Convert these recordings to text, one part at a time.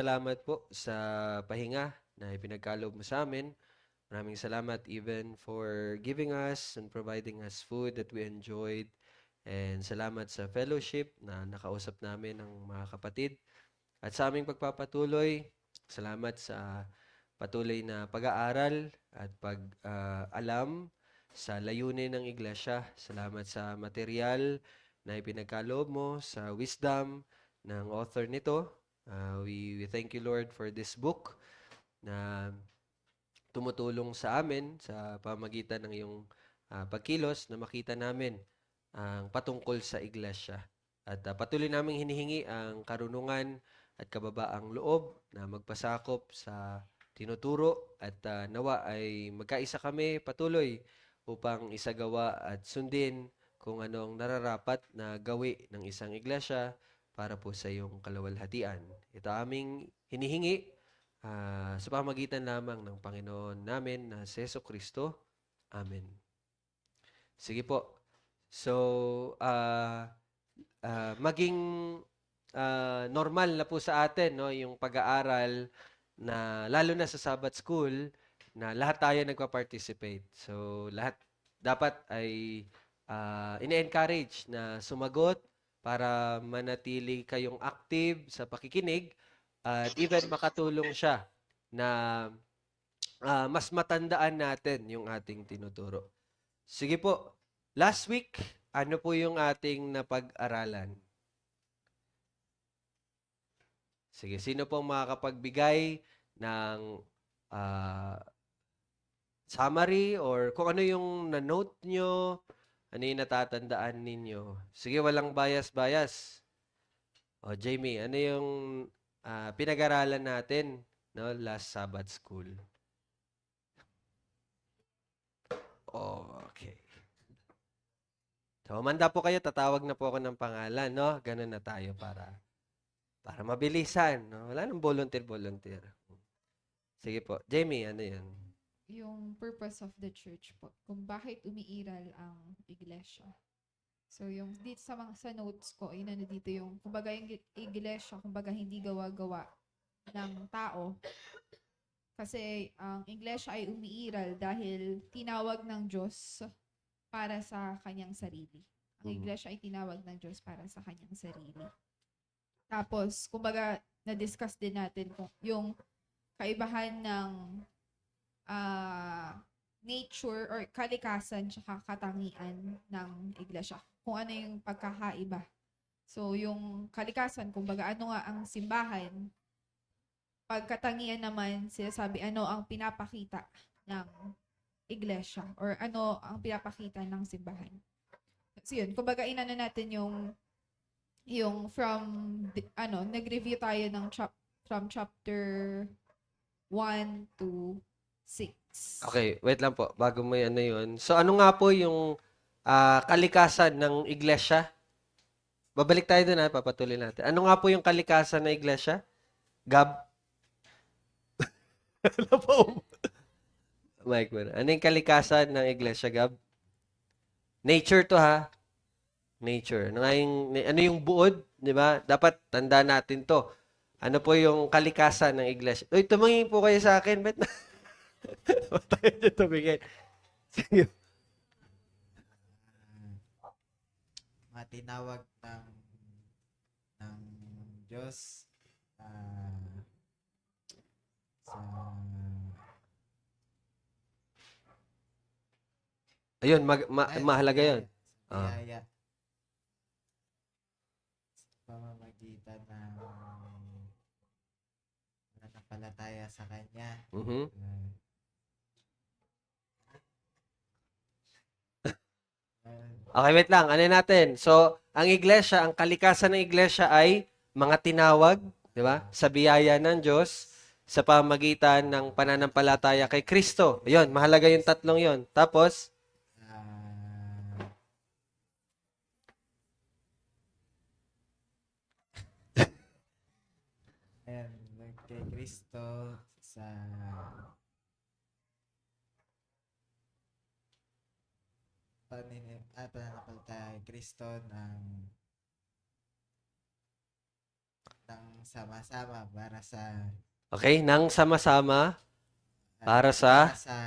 Salamat po sa pahinga na ipinagkaloob mo sa amin. Maraming salamat even for giving us and providing us food that we enjoyed. And salamat sa fellowship na nakausap namin ng mga kapatid. At sa aming pagpapatuloy, salamat sa patuloy na pag-aaral at pag-alam sa layunin ng iglesia. Salamat sa material na ipinagkaloob mo, sa wisdom ng author nito. We thank you, Lord, for this book na tumutulong sa amin sa pamagitan ng iyong pagkilos na makita namin ang patungkol sa iglesia. At patuloy naming hinihingi ang karunungan at kababaang loob na magpasakop sa tinuturo at nawa ay magkaisa kami patuloy upang isagawa at sundin kung ano ang nararapat na gawi ng isang iglesia para po sa iyong kalawalhatian. Ito aming hinihingi sa pamagitan lamang ng Panginoon namin na si Jesucristo. Amen. Sige po. So, maging normal na po sa atin, no, yung pag-aaral na lalo na sa Sabbath School na lahat tayo nagpa-participate. So, lahat dapat ay ine-encourage na sumagot para manatili kayong active sa pakikinig at even makatulong siya na mas matandaan natin yung ating tinuturo. Sige po, last week, ano po yung ating napag-aralan? Sige, sino pong makakapagbigay ng ah, summary or kung ano yung na-note nyo, ano yung natatandaan ninyo? Sige, walang bias-bias. O, Jamie, ano yung pinag-aralan natin, no, last Sabbath school? Okay. So, manda po kayo, tatawag na po ako ng pangalan, no? Ganun na tayo para mabilisan, no? Wala nang volunteer. Sige po. Jamie, ano yun? Yung purpose of the church po, kung bakit umiiral ang iglesia. So yung dito sa notes ko, yun ano dito yung, kumbaga yung iglesia, kumbaga hindi gawa-gawa ng tao. Kasi ang iglesia ay umiiral dahil tinawag ng Diyos para sa kanyang sarili. Ang iglesia ay tinawag ng Diyos para sa kanyang sarili. Tapos, kumbaga, na-discuss din natin kung yung kaibahan ng nature or kalikasan tsaka katangian ng iglesia. Kung ano yung pagkakaiba. So, yung kalikasan, kumbaga ano nga ang simbahan, pagkatangian naman, sinasabi ano ang pinapakita ng iglesia or ano ang pinapakita ng simbahan. So, yun. Kumbaga, inano natin yung from, nag-review tayo ng from chapter 1 to 6. Okay, wait lang po. Bago mo ano yun. So, ano nga po yung kalikasan ng iglesia? Babalik tayo dun ha, papatuloy natin. Ano nga po yung kalikasan ng iglesia? Gab? Ano po? Mike, ano yung kalikasan ng iglesia, Gab? Nature to ha. Nature. Ano yung buod, di ba? Dapat tanda natin to. Ano po yung kalikasan ng iglesia? Uy, tumingin po kayo sa akin. Ba't na? Ba't tayo dyan tumingin? Sige. Matinawag ng Diyos sa Ayun, sa mahalaga yun. biyaya, Ah. sa pamamagitan ng pananampalataya sa Kanya. Mhm. Okay, wait lang. Ano natin? So, ang iglesia, ang kalikasan ng iglesia ay mga tinawag, di ba? Sa biyaya ng Diyos sa pamagitan ng pananampalataya kay Kristo. Ayun, mahalaga yung tatlong yon. Tapos, ah, ayan, kay Kristo sa pananampalataya kay Kristo ng ng sama-sama para sa Okay, nang sama-sama para sa para sa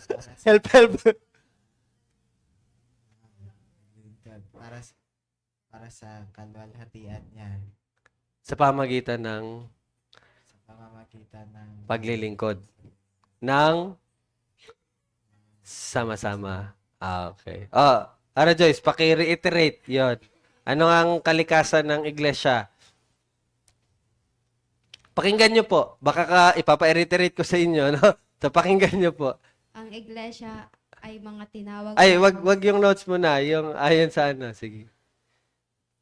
para sa help help. para sa para sa kalwalhatian niya Sa pamagitan ng sa pamamagitan ng paglilingkod ng sama-sama. Okay. Ano Joyce, paki-reiterate 'yon. Ano ang kalikasan ng iglesia? Pakinggan nyo po. Baka ipapa-reiterate ko sa inyo, no? So, pakinggan nyo po. Ang iglesia ay mga tinawag Ay, ng wag yung notes mo na. Yung ayon sa ano. Sige.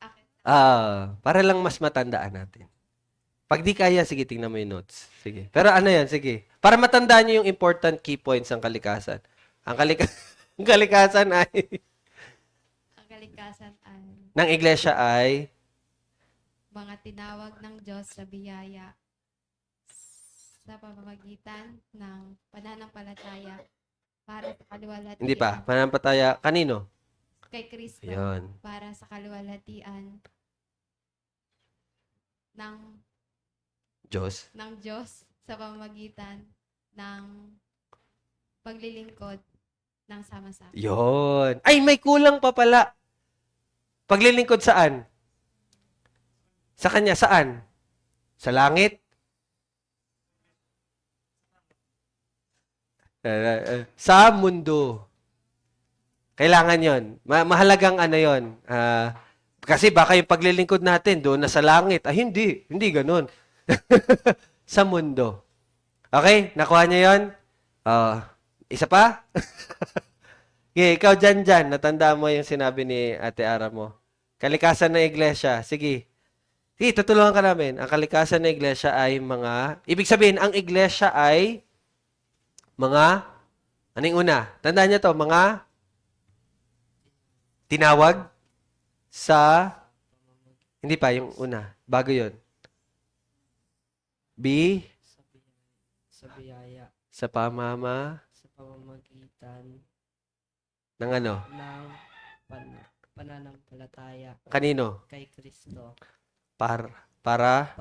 Akin. Para lang mas matandaan natin. Pag di kaya, sige, tingnan mo yung notes. Sige. Pero ano yan, sige. Para matandaan nyo yung important key points ng kalikasan. Ang ang kalikasan ay, Ang kalikasan ay ng iglesia ay, mga tinawag ng Diyos sa biyaya sa pamamagitan ng pananampalataya para sa kaluwalhatian hindi pa, panampataya, kanino? kay Kristo Ayun. para sa kaluwalhatian ng Diyos. Diyos sa pamamagitan ng paglilingkod ng sama-sama. Yun. Ay, may kulang pa pala. Paglilingkod saan? Sa kanya, saan? Sa langit? Sa mundo. Kailangan yon. Mahalagang ano yon. Kasi baka yung paglilingkod natin doon na sa langit. Ay, hindi. Hindi ganun. Sa mundo. Okay? Nakuha niyo yon? Isa pa? Okay, ikaw dyan. Natandaan mo yung sinabi ni Ate Ara mo. Kalikasan ng iglesia. Sige. Sige, tutulungan ka namin. Ang kalikasan ng iglesia ay mga... Ibig sabihin, ang iglesia ay mga... Anong una? Tandaan niyo to, mga... Tinawag sa... Hindi pa, yung una. Bago yun. Sa biyaya, Sa pamama... sa pamamagitan Ng ano? ng pananampalataya Kanino? kay Kristo Para para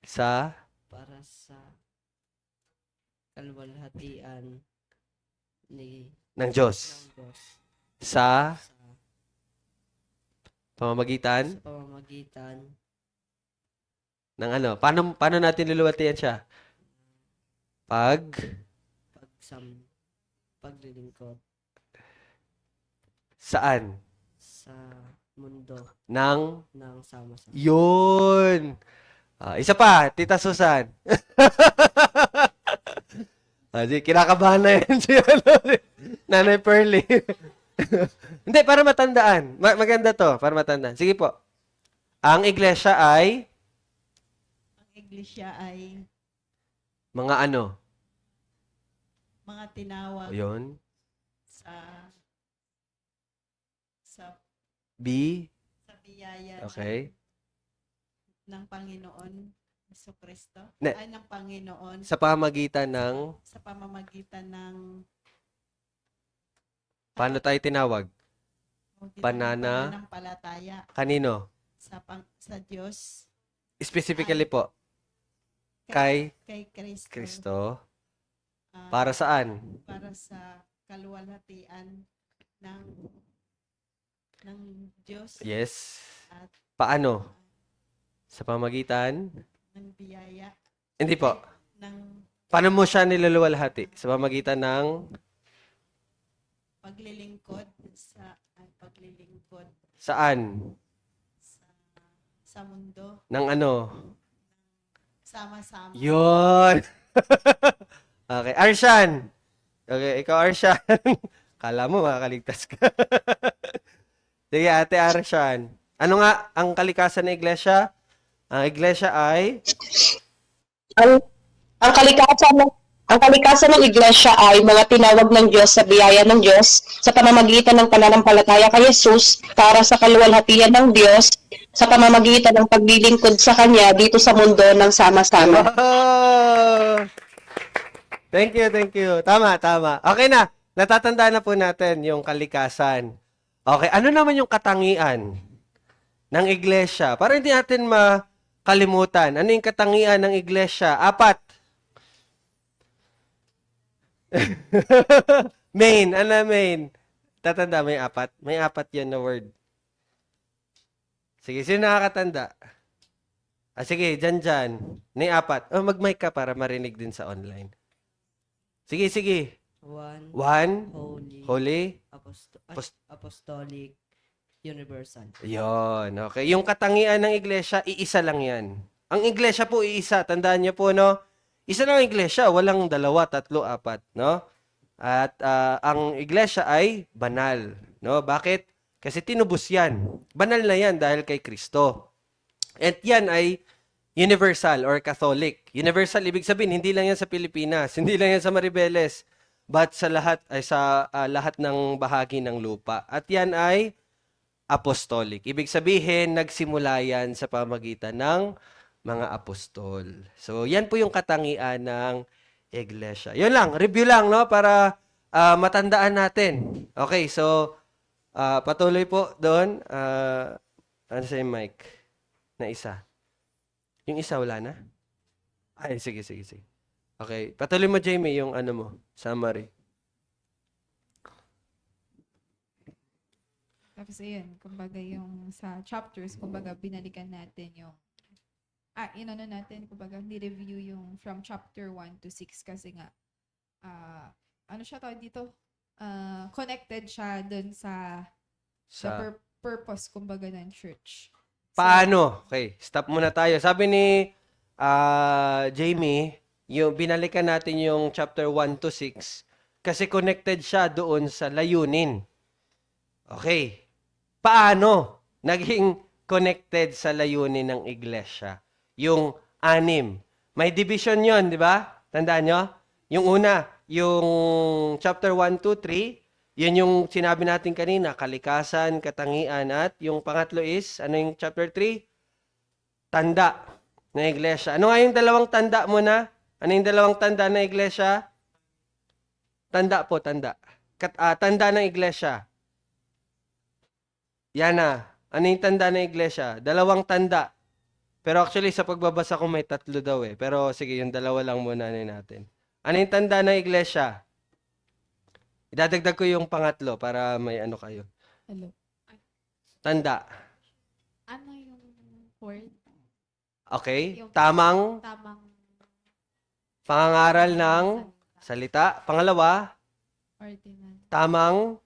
sa... sa kaluwalhatian ng Diyos. ng Diyos Sa sa pamamagitan pamamagitan ng ano? Paano natin luluwatian siya? paglilingkod Saan? sa mundo Ng ng sama-sama. yun. Isa pa, Tita Susan. Di, kinakabahan na yan si Nanay Pearly. Hindi, para matandaan. Maganda to, para matandaan. Sige po. Ang iglesia ay Ang iglesia ay mga ano? mga tinawag Yun. sa sa biyaya Okay. ng Panginoon Jesucristo Ne- ay ng Panginoon Sa pamagitan ng sa pamamagitan ng paano tayo tinawag? Panana- pananampalataya Kanino? sa Diyos Specifically po, kay kay Kristo, Kristo. ah, Para saan? para sa kaluwalhatian ng Diyos Yes. at Paano? Sa pamagitan? ng biyaya Hindi po. ng Paano mo siya niluluwalhati? Sa pamagitan ng paglilingkod saan? sa mundo Ng ano? sama-sama. Yun! Okay. Arshan! Okay, ikaw Arshan. Kala mo makakaligtas ka. Sige, Ate Arshan. Ano nga ang kalikasan ng iglesia? Ang iglesia ay ang kalikasan ng iglesia ay mga tinawag ng Diyos sa biyaya ng Diyos sa pamamagitan ng pananampalataya kay Jesus para sa kaluwalhatian ng Diyos sa pamamagitan ng paglilingkod sa Kanya dito sa mundo ng sama-sama. oh! Thank you. Tama. Okay na. natatandaan na po natin yung kalikasan. Okay, ano naman yung katangian ng iglesia? Para hindi natin makalimutan. Ano yung katangian ng iglesia? 4. Main, ano main? Tatanda, may 4. May 4 yun na word. Sige, sino nakakatanda? Sige, dyan. May 4. Oh, mag-mic ka para marinig din sa online. Sige. One, 1, holy, holy, apostolic, universal. Yon, okay. Yung katangian ng iglesia, iisa lang yan. Ang iglesia po, iisa. Tandaan niyo po, no? Isa lang ang iglesia, walang 2, 3, 4, no? At ang iglesia ay banal, no? Bakit? Kasi tinubos yan. Banal na yan dahil kay Kristo. At yan ay universal or Catholic. Universal, ibig sabihin, hindi lang yan sa Pilipinas, hindi lang yan sa Maribeles, but sa lahat ay sa lahat ng bahagi ng lupa. At yan ay apostolic. Ibig sabihin, nagsimula yan sa pamagitan ng mga apostol. So, yan po yung katangian ng iglesia. Yun lang, review lang, no? Para matandaan natin. Okay, so, patuloy po doon. Ano sa yung mic? Na isa. Yung isa, wala na? Ay, sige. Okay, patuloy mo, Jamie, yung ano mo, summary. Tapos ayun, kumbaga yung sa chapters, kumbaga binalikan natin yung inano natin, kumbaga ni-review yung from chapter 1 to 6 kasi nga ano siya tawag dito? Connected siya dun sa purpose kumbaga ng church. Paano? Okay, stop muna tayo. Sabi ni Jamie, yung binalikan natin yung chapter 1 to 6 kasi connected siya doon sa layunin. Okay. Paano naging connected sa layunin ng iglesia? Yung 6. May division yon, di ba? Tandaan nyo? Yung una, yung chapter 1, 2, 3, yun yung sinabi natin kanina, kalikasan, katangian, at yung pangatlo is, ano yung chapter 3? Tanda ng iglesia. Ano nga yung dalawang tanda muna? Ano yung dalawang tanda ng iglesia? Tanda po, tanda. Tanda ng iglesia. Yan na. Ano yung tanda ng iglesia? 2 tanda. Pero actually, sa pagbabasa ko may 3 daw eh. Pero sige, yung 2 lang muna natin. Ano yung tanda ng iglesia? Idadagdag ko yung pangatlo para may ano kayo. Hello. Tanda. Ano yung word? Okay? Yung Tamang pangangaral ng salita. Pangalawa, ordinance. tamang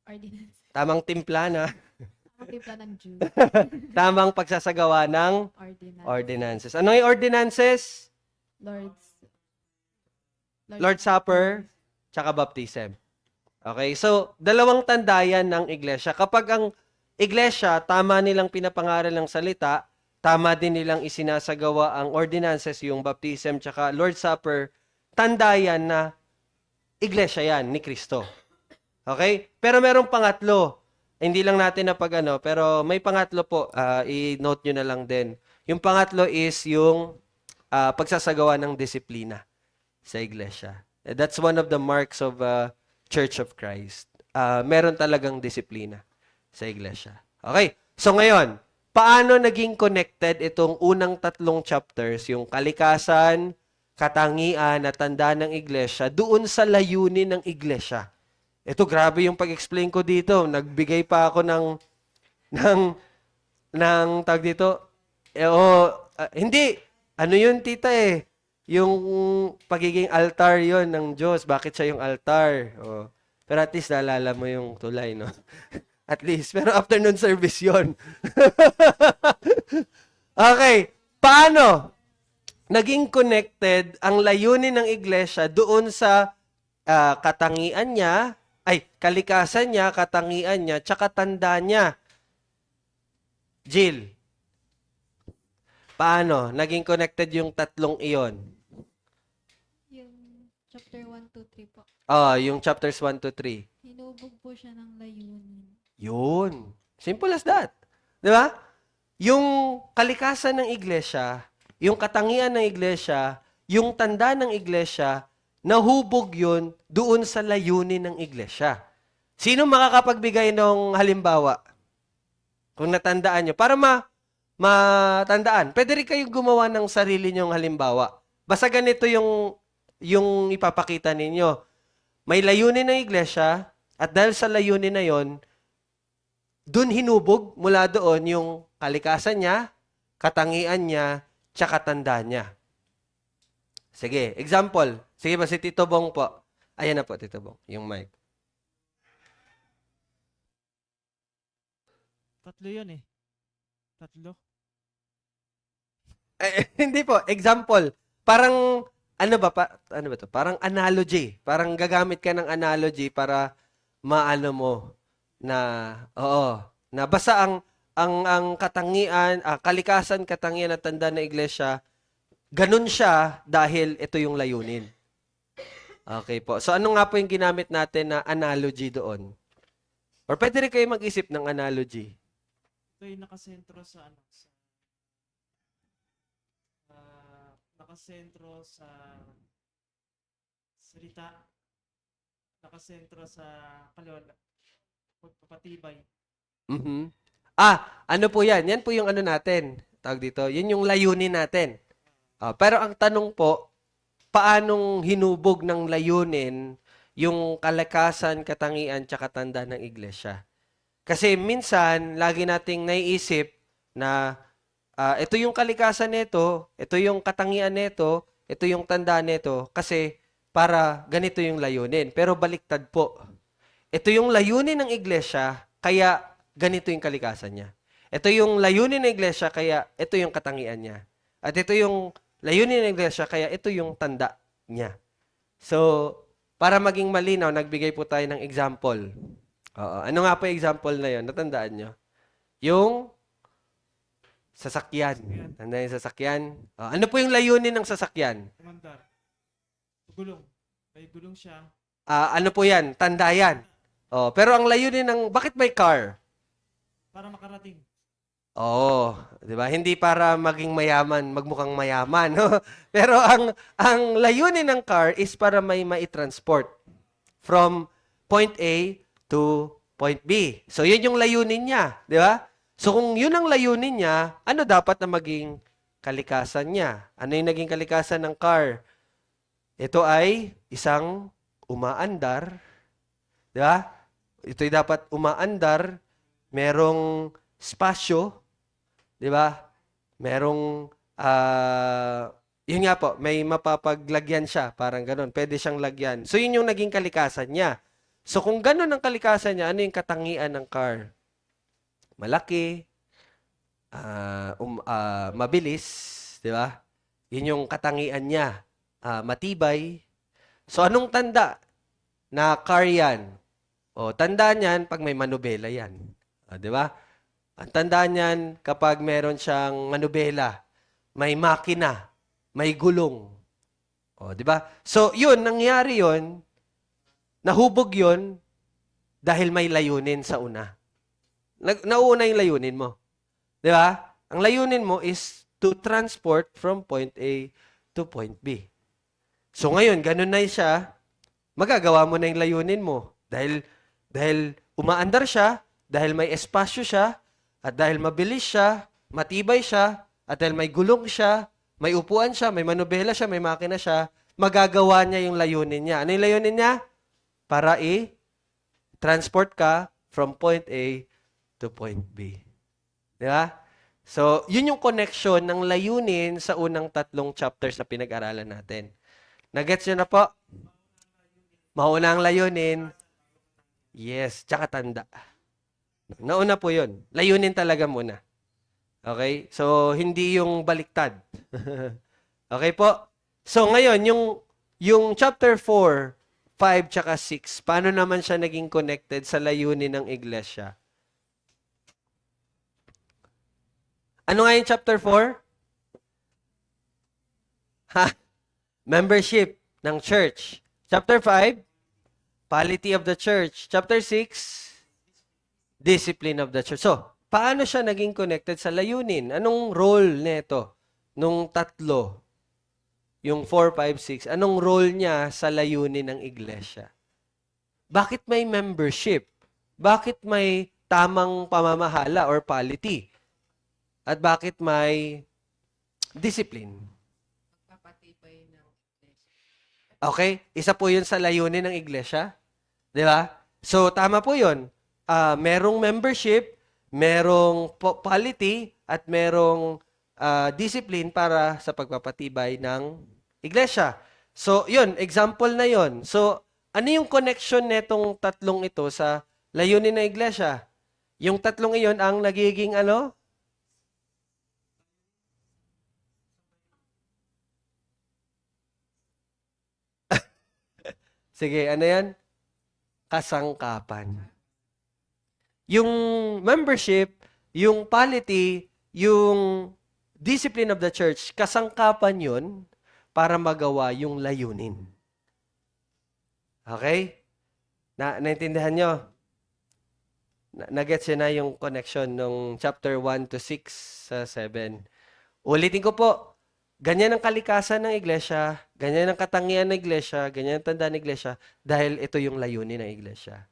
Ordinance. tamang timpla na. Ang timpla ng Jew. Tamang pagsasagawa ng Ordinance. ordinances. Ano yung ordinances? Lord's Supper, tsaka baptism. Okay, so 2 tandayan ng iglesia. Kapag ang iglesia, tama nilang pinapangaral ng salita, tama din nilang isinasagawa ang ordinances, yung baptism, tsaka Lord's Supper, tandayan na iglesia yan ni Kristo. Okay? Pero merong pangatlo. Hindi lang natin na pero may pangatlo po. I-note nyo na lang din. Yung pangatlo is yung pagsasagawa ng disiplina sa iglesia. That's one of the marks of Church of Christ. Meron talagang disiplina sa iglesia. Okay? So ngayon, paano naging connected itong unang 3 chapters, yung kalikasan, katangian, at tanda ng iglesia, doon sa layunin ng iglesia? Ito, grabe yung pag-explain ko dito. Nagbigay pa ako ng tag dito. Hindi. Ano yun, tita eh? Yung pagiging altar yon ng Diyos. Bakit siya yung altar? Pero at least naalala mo yung tulay, no? At least. Pero afternoon service yon. Okay. Paano naging connected ang layunin ng iglesia doon sa katangian niya, kalikasan niya, katangian niya, tsaka tanda niya? Jill, paano naging connected yung 3 iyon? Yung chapter 1, 2, 3 po. Yung chapters 1 to 3. Hinubog po siya ng layunin. Yun. Simple as that. Di ba? Yung kalikasan ng iglesia, yung katangian ng iglesia, yung tanda ng iglesia, nahubog yun doon sa layunin ng iglesia. Sino makakapagbigay ng halimbawa? Kung natandaan nyo. Para matandaan. Pwede rin kayong gumawa ng sarili nyong halimbawa. Basta ganito yung ipapakita ninyo. May layunin ng iglesia, at dahil sa layunin na yon, dun hinubog mula doon yung kalikasan niya, katangian niya, tsaka tandaan niya. Sige, example. Sige ba si Tito Bong po? Ayan na po, Tito Bong, yung mic. Tatlo yun eh. Tatlo. Hindi po, example. Parang, ano ba to? Parang analogy. Parang gagamit ka ng analogy para maano mo na, oo, na basta ang katangian, kalikasan, katangian at tanda ng iglesia, ganun siya dahil ito yung layunin. Okay po. So ano nga po yung ginamit natin na analogy doon? Or pwede rin kayo mag-isip ng analogy. Ito yung nakasentro sa nakasentro sa salita, nakasentro sa pagpapatibay. Mhm. Ano po yan? Yan po yung ano natin. Tawag dito. Yun yung layunin natin. Pero ang tanong po, paanong hinubog ng layunin yung kalakasan, katangian, tsaka tanda ng iglesia? Kasi minsan, lagi nating naiisip na ito yung kalikasan nito, ito yung katangian nito, ito yung tanda nito, kasi para ganito yung layunin. Pero baliktad po. Ito yung layunin ng iglesia, kaya ganito yung kalikasan niya. Ito yung layunin ng iglesia, kaya ito yung katangian niya. At ito yung layunin ng iglesia, kaya ito yung tanda niya. So, para maging malinaw, nagbigay po tayo ng example. Ano nga po yung example na yun? Natandaan nyo? Yung sasakyan. Tandaan yung sasakyan? Ano po yung layunin ng sasakyan? Kumandar. Gulong. May gulong siya. Ano po yan? Tanda yan. Pero ang layunin ng, bakit may car? Para makarating. Oo, 'di ba? Hindi para maging mayaman, magmukhang mayaman, no? Pero ang layunin ng car is para may mai-transport from point A to point B. So 'yun yung layunin niya, 'di ba? So kung 'yun ang layunin niya, ano dapat na maging kalikasan niya? Ano yung naging kalikasan ng car? Ito ay isang umaandar, 'di ba? Ito'y dapat umaandar, merong spasyo, 'di ba? Merong yun nga po, may mapapaglagyan siya, parang ganun. Pwede siyang lagyan. So yun yung naging kalikasan niya. So kung ganun ang kalikasan niya, ano yung katangian ng car? Malaki, mabilis, 'di ba? Yun yung katangian niya. Matibay. So anong tanda na car yan? Tandaan yan pag may manubela yan. 'Di ba? Ang tandaan niyan, kapag meron siyang manubela, may makina, may gulong. Di ba? So, yun, nangyari yun, nahubog yun, dahil may layunin sa una. Nauna yung layunin mo. Di ba? Ang layunin mo is to transport from point A to point B. So, ngayon, ganun na siya, magagawa mo na yung layunin mo. Dahil umaandar siya, dahil may espasyo siya, at dahil mabilis siya, matibay siya, at dahil may gulong siya, may upuan siya, may manubela siya, may makina siya, magagawa niya yung layunin niya. Ano yung layunin niya? Para i-transport ka from point A to point B. Di ba? So, yun yung connection ng layunin sa unang tatlong chapters na pinag-aralan natin. Nagets nyo na po? Mauna ang layunin. Yes, tsaka tanda. Nauna po yun. Layunin talaga muna. Okay? So, hindi yung baliktad. Okay po? So, ngayon, yung chapter 4, 5, tsaka 6, paano naman siya naging connected sa layunin ng iglesia? Ano nga yung chapter 4? Membership ng church. Chapter 5, polity of the church. Chapter 6, discipline of the church. So, paano siya naging connected sa layunin? Anong role nito nung tatlo? yung 4, 5, 6, anong role niya sa layunin ng iglesia? Bakit may membership? Bakit may tamang pamamahala or polity? At bakit may discipline? Okay? Isa po yun sa layunin ng iglesia. Di ba? So, tama po yun. Merong membership, merong polity, at merong discipline para sa pagpapatibay ng iglesia. So, yun, example na yun. So, ano yung connection netong tatlong ito sa layunin ng iglesia? Yung tatlong iyon ang nagiging ano? Sige, ano yan? Kasangkapan. Yung membership, yung polity, yung discipline of the church, kasangkapan yun para magawa yung layunin. Okay? Naintindihan nyo? Nagets yun na yung connection nung chapter 1 to 6 sa 7. Ulitin ko po, ganyan ang kalikasan ng iglesia, ganyan ang katangian ng iglesia, ganyan ang tanda ng iglesia, dahil ito yung layunin ng iglesia.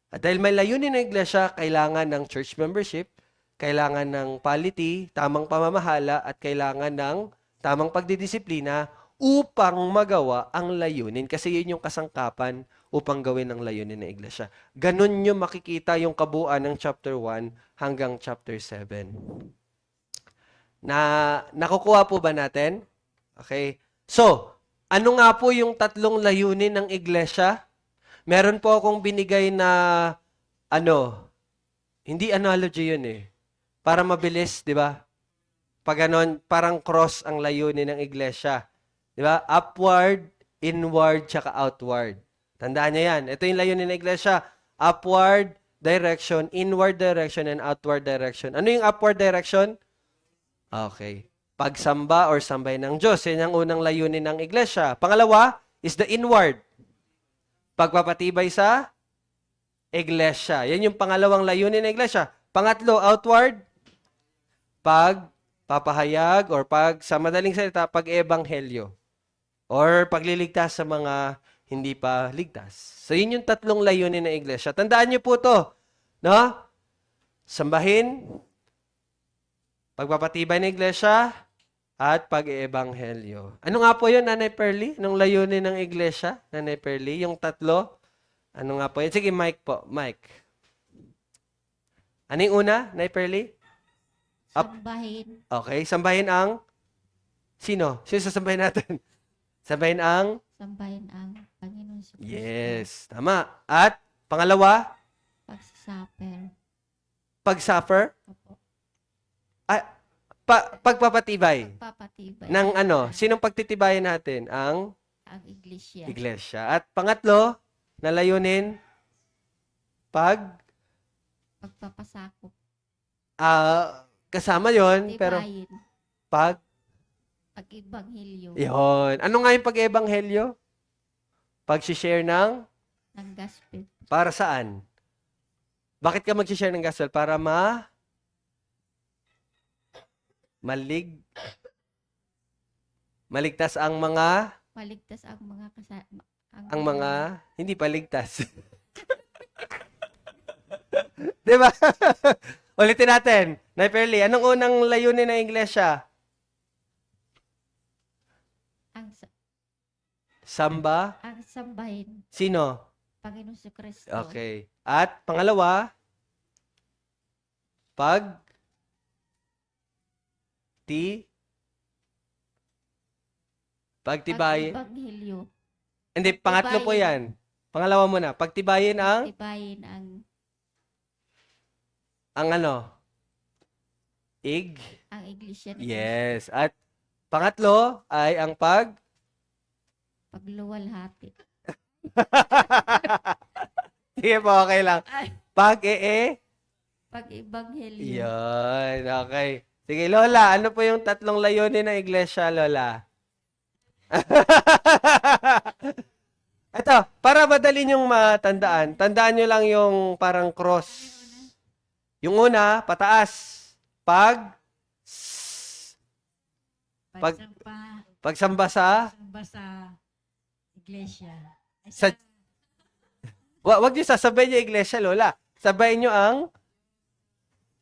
At dahil may layunin ng iglesia, kailangan ng church membership, kailangan ng polity, tamang pamamahala, at kailangan ng tamang pagdidisiplina upang magawa ang layunin. Kasi yun yung kasangkapan upang gawin ang layunin ng iglesia. Ganun nyo makikita yung kabuuan ng chapter 1 hanggang chapter 7. Nakukuha po ba natin? Okay. So, ano nga po yung tatlong layunin ng iglesia? Meron po akong binigay na hindi analogy yun eh. Para mabilis, di ba? Pag ganon, parang cross ang layunin ng iglesia. Di ba? Upward, inward, tsaka outward. Tandaan niyo yan. Ito yung layunin ng iglesia. Upward direction, inward direction, and outward direction. Ano yung upward direction? Okay. Pagsamba or sambay ng Diyos. Yan ang unang layunin ng iglesia. Pangalawa is the inward. Pagpapatibay sa iglesia. Yan yung pangalawang layunin ng iglesia. Pangatlo, outward. Pagpapahayag or sa madaling salita, pag-ebanghelyo. Or pagliligtas sa mga hindi pa ligtas. So, yun yung tatlong layunin ng iglesia. Tandaan niyo po to. No? Sambahin, pagpapatibay ng iglesia, at pag-eebanghelyo. Ano nga po yun, Nanay Perly? Anong layunin ng iglesia, Nanay Perly? Yung tatlo? Ano nga po yun? Sige, Mike po. Mike. Ano yung una, Nanay Perly? Sambahin. Okay, sambahin ang? Sino? Sino sasambahin natin? Sambahin ang? Sambahin ang Panginoon sa Kristo. Yes, tama. At pangalawa, Pagsasuffer. pag-suffer, Opo. pagpapatibay. Papatibay. Ng ano? Sinong pagtitibayan natin? Ang Ang iglesia. iglesia. At pangatlo, na layunin, Pagpapasakop. kasama yon pero Tibayin. Pag-ibanghelyo. yon. Ano nga yung pag-ebanghelyo? Pag-share ng, Ng gospel. para saan? Bakit ka mag-share ng gospel? Para maligtas ang mga Maligtas ang mga hindi paligtas. 'Di ba? Ulitin natin. Nay Perly, anong unang layunin ng iglesia? Samba? ang sambahin. Sino? Panginoon sa Kristo. Okay. At pangalawa, pagtibay. Pag-ibanghelyo. Hindi, pangatlo po yan. Pangalawa muna. Pagtibayin ang Tibayin ang ang iglesia ni Yes. At pangatlo ay ang pagluwalhati. Sige po, okay lang. Pag-ibanghelyo. Yun, okay. Sige, Lola, ano po yung tatlong layunin ng iglesia, Lola? Ito, para madali niyong matandaan, tandaan niyo lang yung parang cross. Yung una, pataas. Pagsamba sa? Samba sa iglesia. Ay, Sa- Wag niyo sasabayin niyo iglesia, Lola. Sabayin niyo ang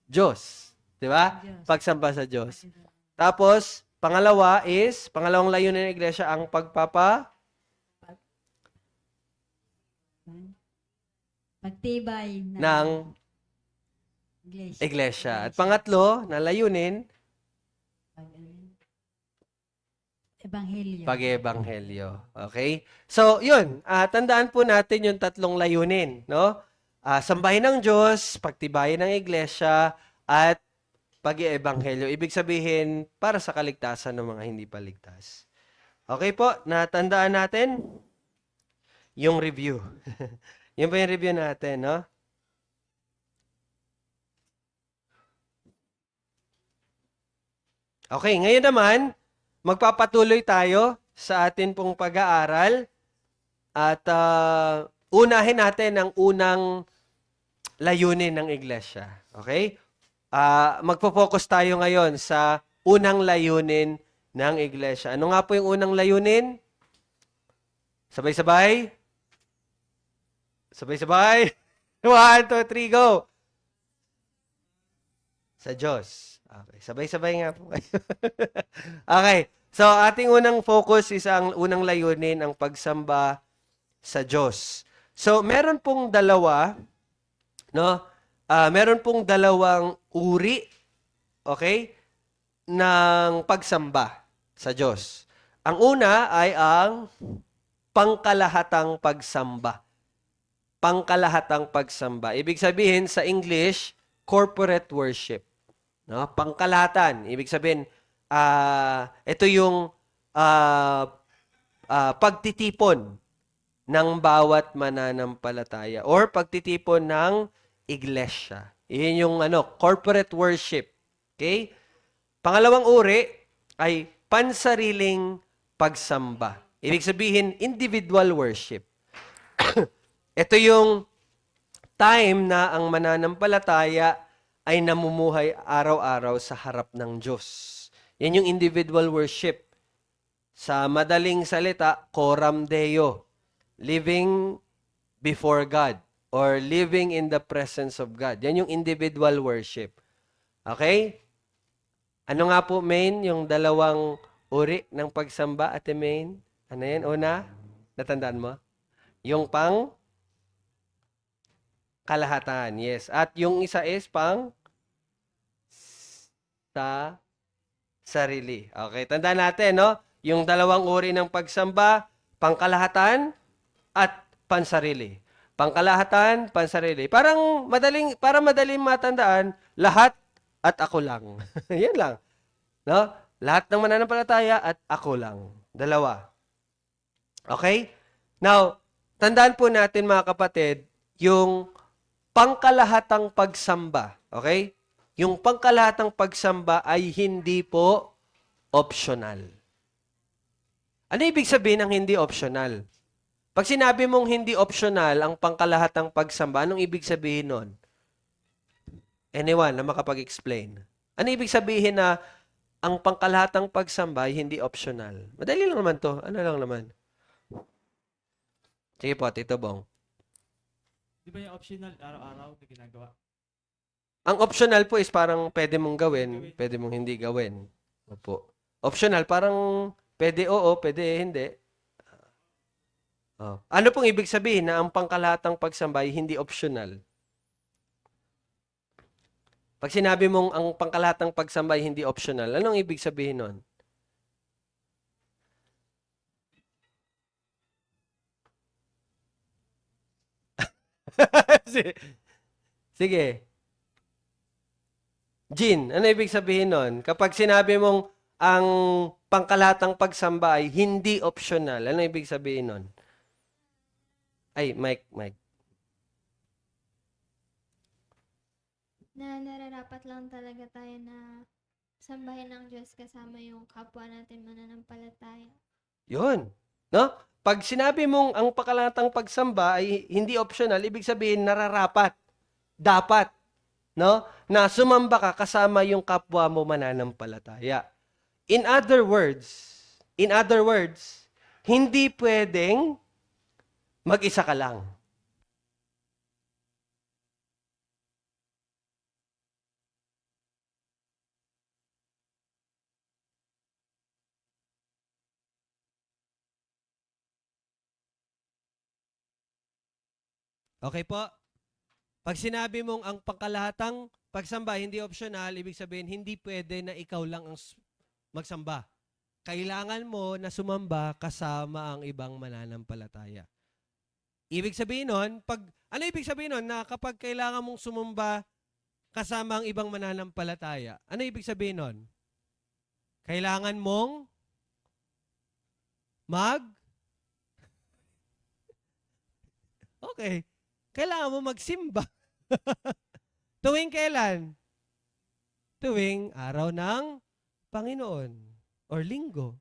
Diyos. Di ba? Diyos. Pagsamba sa Diyos. Tapos, pangalawang layunin ng iglesia, ang Pagtibay ng iglesia. iglesia. At pangatlo, na layunin, Ebanghelyo. pag-ebanghelyo. Okay? So, yun. Tandaan po natin yung tatlong layunin. No? Sambahin ng Diyos, pagtibayin ng iglesia, at pag-ebanghelyo. Ibig sabihin, para sa kaligtasan ng mga hindi paligtas. Okay po, natandaan natin yung review. Yun po yung review natin, no? Okay, ngayon naman, magpapatuloy tayo sa atin pong pag-aaral at unahin natin ang unang layunin ng iglesia. Okay? Magpo-focus tayo ngayon sa unang layunin ng iglesia. Ano nga po yung unang layunin? Sabay-sabay? Sabay-sabay? 1, 2, 3, go! Sa Diyos. Okay, sabay-sabay nga po kayo. Okay, so ating unang focus is ang unang layunin, ang pagsamba sa Diyos. So, meron pong dalawa, no? Meron pong dalawang uri, okay, ng pagsamba sa Diyos. Ang una ay ang pangkalahatang pagsamba. Pangkalahatang pagsamba. Ibig sabihin sa English, corporate worship. No? Pangkalahatan. Ibig sabihin, ito yung pagtitipon ng bawat mananampalataya or pagtitipon ng iglesia. Iyon yung corporate worship. Okay? Pangalawang uri ay pansariling pagsamba. Ibig sabihin, individual worship. Ito yung time na ang mananampalataya ay namumuhay araw-araw sa harap ng Diyos. Yan yung individual worship. Sa madaling salita, coram Deo. Living before God or living in the presence of God. Yan yung individual worship. Okay? Ano nga po, Main, yung dalawang uri ng pagsamba, Ate Main? Ano yan? Una, natandaan mo? Yung pang kalahatan, yes. At yung isa is pang sa sarili. Okay, tandaan natin, no? Yung dalawang uri ng pagsamba, pangkalahatan at pansarili. Pangkalahatan, pansarili. Para madaling matandaan, lahat at ako lang. Yan lang. No? Lahat ng mananampalataya at ako lang. Dalawa. Okay? Now, tandaan po natin mga kapatid, yung pangkalahatang pagsamba. Okay? Yung pangkalahatang pagsamba ay hindi po optional. Ano ibig sabihin ng hindi optional? Pag sinabi mong hindi optional ang pangkalahatang pagsamba, anong ibig sabihin nun? Anyone na makapag-explain? Ano ibig sabihin na ang pangkalahatang pagsamba ay hindi optional? Madali lang naman to. Ano lang naman? Sige po, Tito Bong. Di ba yung optional araw-araw na ginagawa? Ang optional po is parang pwede mong gawin, pwede mong hindi gawin. Opo. Optional, parang pwede oo, pwede hindi. Ano pong ibig sabihin na ang pangkalahatang pagsamba ay hindi optional? Pag sinabi mong ang pangkalahatang pagsamba ay hindi optional, anong ibig sabihin nun? Sige. Jean, ano ibig sabihin nun? Kapag sinabi mong ang pangkalahatang pagsamba ay hindi optional, ano ibig sabihin nun? Ay, Mike. Na nararapat lang talaga tayo na sambahin ng Diyos kasama yung kapwa natin mananampalataya. Yun. No? Pag sinabi mong ang pangkalahatang pagsamba ay hindi optional, ibig sabihin nararapat. Dapat. No? Na sumamba ka kasama yung kapwa mo mananampalataya. In other words, In other words, hindi pwedeng mag-isa ka lang. Okay po? Pag sinabi mong ang pangkalahatang pagsamba hindi optional, ibig sabihin hindi pwede na ikaw lang ang magsamba. Kailangan mo na sumamba kasama ang ibang mananampalataya. Ibig sabihin nun, ano ibig sabihin nun? Na kapag kailangan mong sumamba kasama ang ibang mananampalataya, ano ibig sabihin nun? Kailangan mong Okay. Kailangan mo magsimba. Tuwing kailan? Tuwing araw ng Panginoon or linggo.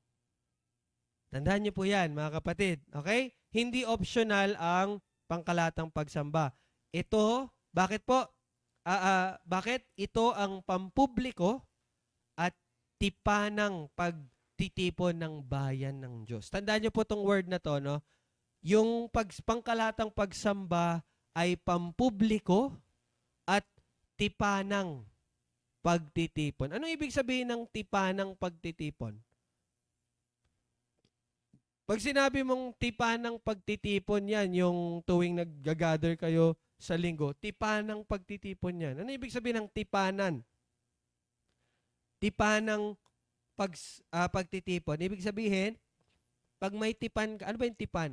Tandaan niyo po yan, mga kapatid. Okay? Hindi optional ang pangkalatang pagsamba. Ito, bakit po? Bakit? Ito ang pampubliko at tipanang pagtitipon ng bayan ng Diyos. Tandaan niyo po itong word na to, no? Yung pangkalatang pagsamba ay pampubliko at tipanang pagtitipon. Ano ibig sabihin ng tipanang pagtitipon? Pag sinabi mong tipanang pagtitipon yan, yung tuwing nag-gather kayo sa linggo, tipanang pagtitipon yan. Ano ibig sabihin ng tipanan? Tipanang pagtitipon. Ibig sabihin, pag may tipan ka, ano ba yung tipan?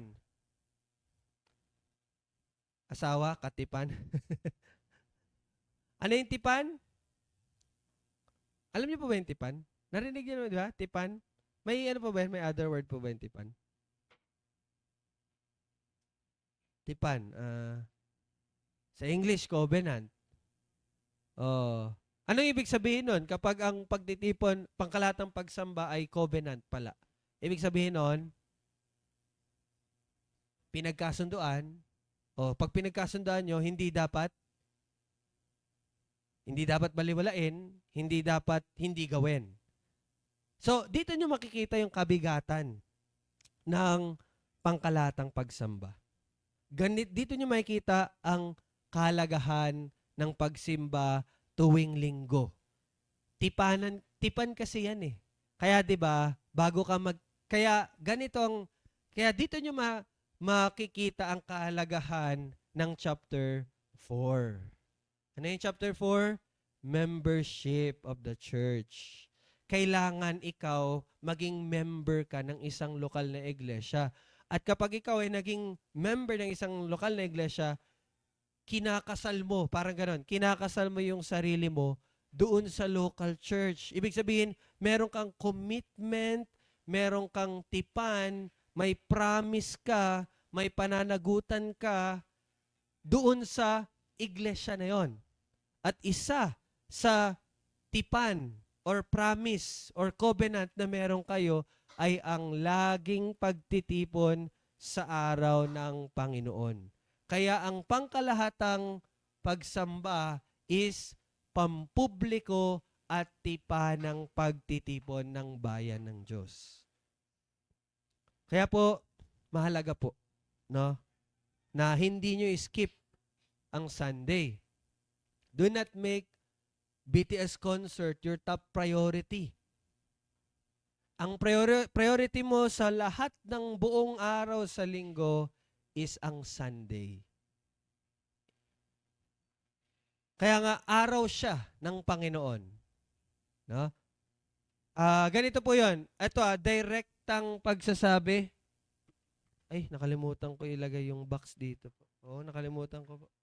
Asawa, katipan. Ano yung tipan? Alam niyo po ba yung tipan? Narinig niyo naman, di ba? Tipan. May ano po ba yun? May other word po ba yung tipan? Tipan. Sa English, covenant. Oh. Anong ibig sabihin nun? Kapag ang pagtitipon, pangkalatang pagsamba ay covenant pala. Ibig sabihin nun, pinagkasunduan, pag pinagkasunduan nyo, hindi dapat baliwalain, hindi dapat hindi gawin. So, dito nyo makikita yung kabigatan ng pangkalatang pagsamba. Dito nyo makikita ang kahalagahan ng pagsimba tuwing linggo. Tipan kasi yan eh. Kaya 'di ba, kaya dito nyo makikita ang kahalagahan ng chapter 4. Ano yung chapter 4? Membership of the church. Kailangan ikaw maging member ka ng isang lokal na iglesia. At kapag ikaw ay naging member ng isang lokal na iglesia, kinakasal mo, parang ganon, kinakasal mo yung sarili mo doon sa local church. Ibig sabihin, meron kang commitment, meron kang tipan, may promise ka, may pananagutan ka doon sa iglesia na yon. At isa sa tipan or promise or covenant na meron kayo ay ang laging pagtitipon sa araw ng Panginoon. Kaya ang pangkalahatang pagsamba is pampubliko at tipanang pagtitipon ng bayan ng Diyos. Kaya po, mahalaga po, no, na hindi nyo skip ang Sunday. Do not make BTS concert your top priority. Ang priority mo sa lahat ng buong araw sa linggo is ang Sunday. Kaya nga, araw siya ng Panginoon. No? Ganito po yun. Ito, direktang pagsasabi. Ay, nakalimutan ko ilagay yung box dito po. Oo, nakalimutan ko po.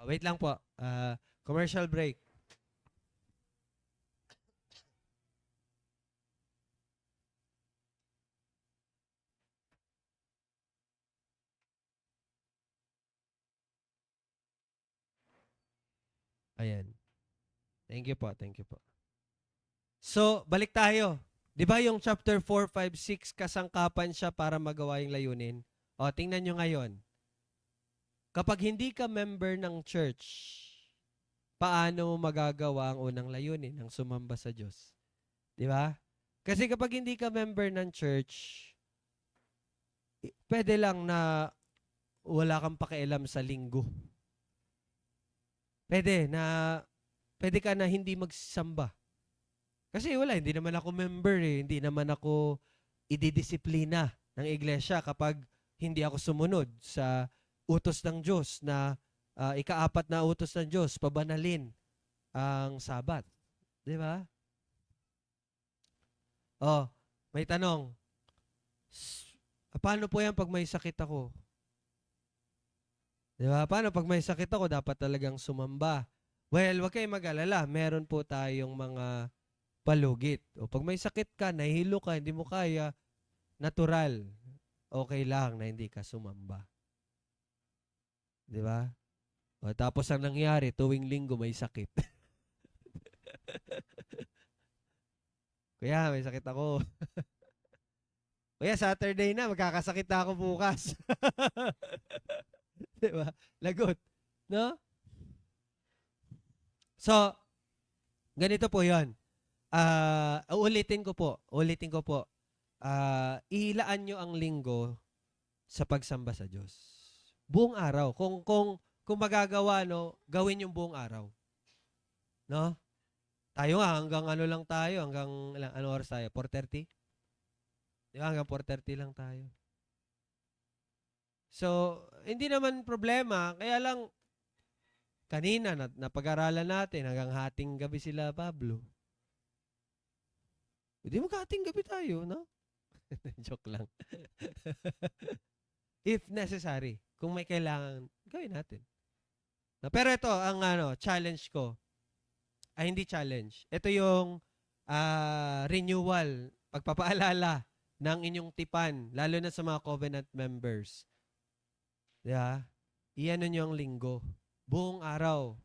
Wait lang po. Commercial break. Ayan. Thank you po. Thank you po. So, balik tayo. 'Di ba yung chapter 4, 5, 6 kasangkapan siya para magawa yung layunin? O, tingnan nyo ngayon. kapag hindi ka member ng church, paano mo magagawa ang unang layunin ng sumamba sa Diyos? Di ba? Kasi kapag hindi ka member ng church, pwede lang na wala kang pakialam sa linggo. Pwede ka na hindi magsamba. Kasi wala, hindi naman ako member eh. Hindi naman ako ididisiplina ng iglesia kapag hindi ako sumunod sa utos ng Diyos na ika-4 na utos ng Diyos, pabanalin ang Sabat. Di ba? Oh, may tanong. Paano po yan pag may sakit ako? Di ba? Paano pag may sakit ako, dapat talagang sumamba? Well, wag kayong mag-alala. Meron po tayong mga palugit. O pag may sakit ka, nahihilo ka, hindi mo kaya, natural. Okay lang na hindi ka sumamba. Di ba? O, tapos ang nangyari, tuwing linggo may sakit. Kuya, may sakit ako. Kuya, Saturday na, magkakasakit na ako bukas. Di ba? Lagot. No? So, ganito po yon. Ulitin ko po. Ilaan nyo ang linggo sa pagsamba sa Diyos. Buong araw. Kung magagawa, no, gawin yung buong araw. No? Tayo nga, hanggang ano lang tayo, ano oras tayo? 4:30? Di ba? Hanggang 4:30 lang tayo. So, hindi naman problema. Kaya lang, kanina, napag-aralan natin, hanggang hating gabi sila, Pablo. Hindi mag-hating gabi tayo, no? Joke lang. If necessary, kung may kailangan, gawin natin. No, pero ito, ang challenge ko, ay hindi challenge. Ito yung renewal, pagpapaalala ng inyong tipan, lalo na sa mga covenant members. Diba? Iyan nyo ang linggo. Buong araw.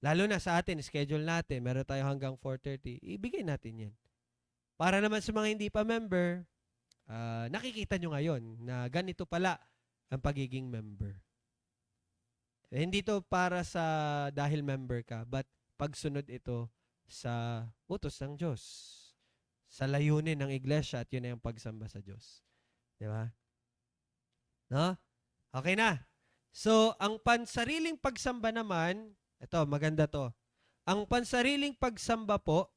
Lalo na sa atin, schedule natin, meron tayo hanggang 4:30, ibigay natin yan. Para naman sa mga hindi pa member, nakikita nyo ngayon na ganito pala ang pagiging member. Hindi to para sa dahil member ka, but pagsunod ito sa utos ng Diyos. Sa layunin ng iglesia at yun ay ang pagsamba sa Diyos. Di ba? No? Okay na. So, ang pansariling pagsamba naman, ito, maganda to. Ang pansariling pagsamba po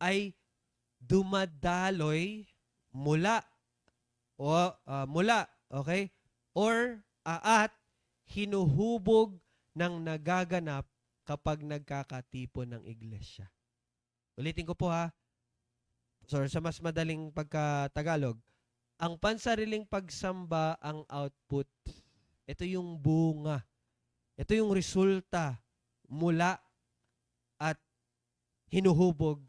ay dumadaloy mula, okay? Or, at hinuhubog ng nagaganap kapag nagkakatipon ng iglesia. Ulitin ko po ha. So, sa mas madaling pagka-Tagalog, ang pansariling pagsamba ang output. Ito yung bunga. Ito yung resulta mula at hinuhubog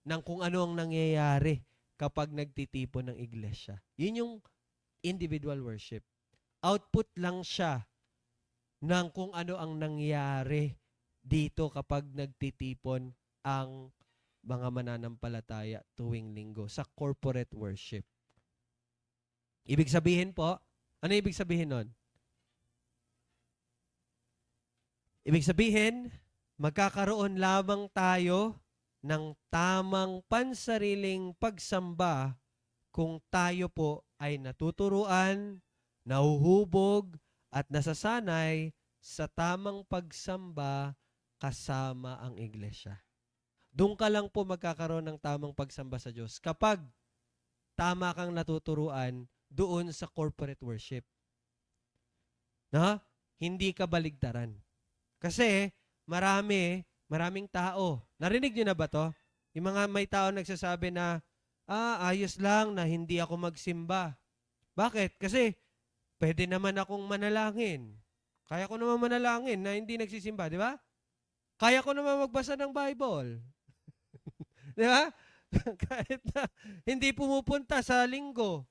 ng kung ano ang nangyayari kapag nagtitipon ng iglesia. Yun yung individual worship. Output lang siya ng kung ano ang nangyari dito kapag nagtitipon ang mga mananampalataya tuwing linggo sa corporate worship. Ibig sabihin po, ano ibig sabihin nun? Ibig sabihin, magkakaroon lamang tayo ng tamang pansariling pagsamba kung tayo po ay natuturuan, nahuhubog, at nasasanay sa tamang pagsamba kasama ang iglesia. Doon ka lang po magkakaroon ng tamang pagsamba sa Diyos kapag tama kang natuturuan doon sa corporate worship. Na? Hindi ka baligtaran. Kasi maraming tao. Narinig niyo na ba to? Yung mga may tao nagsasabi na, ayos lang na hindi ako magsimba. Bakit? Kasi pwede naman akong manalangin. Kaya ko naman manalangin na hindi nagsisimba, di ba? Kaya ko naman magbasa ng Bible. Di ba? Kahit na hindi pumupunta sa linggo.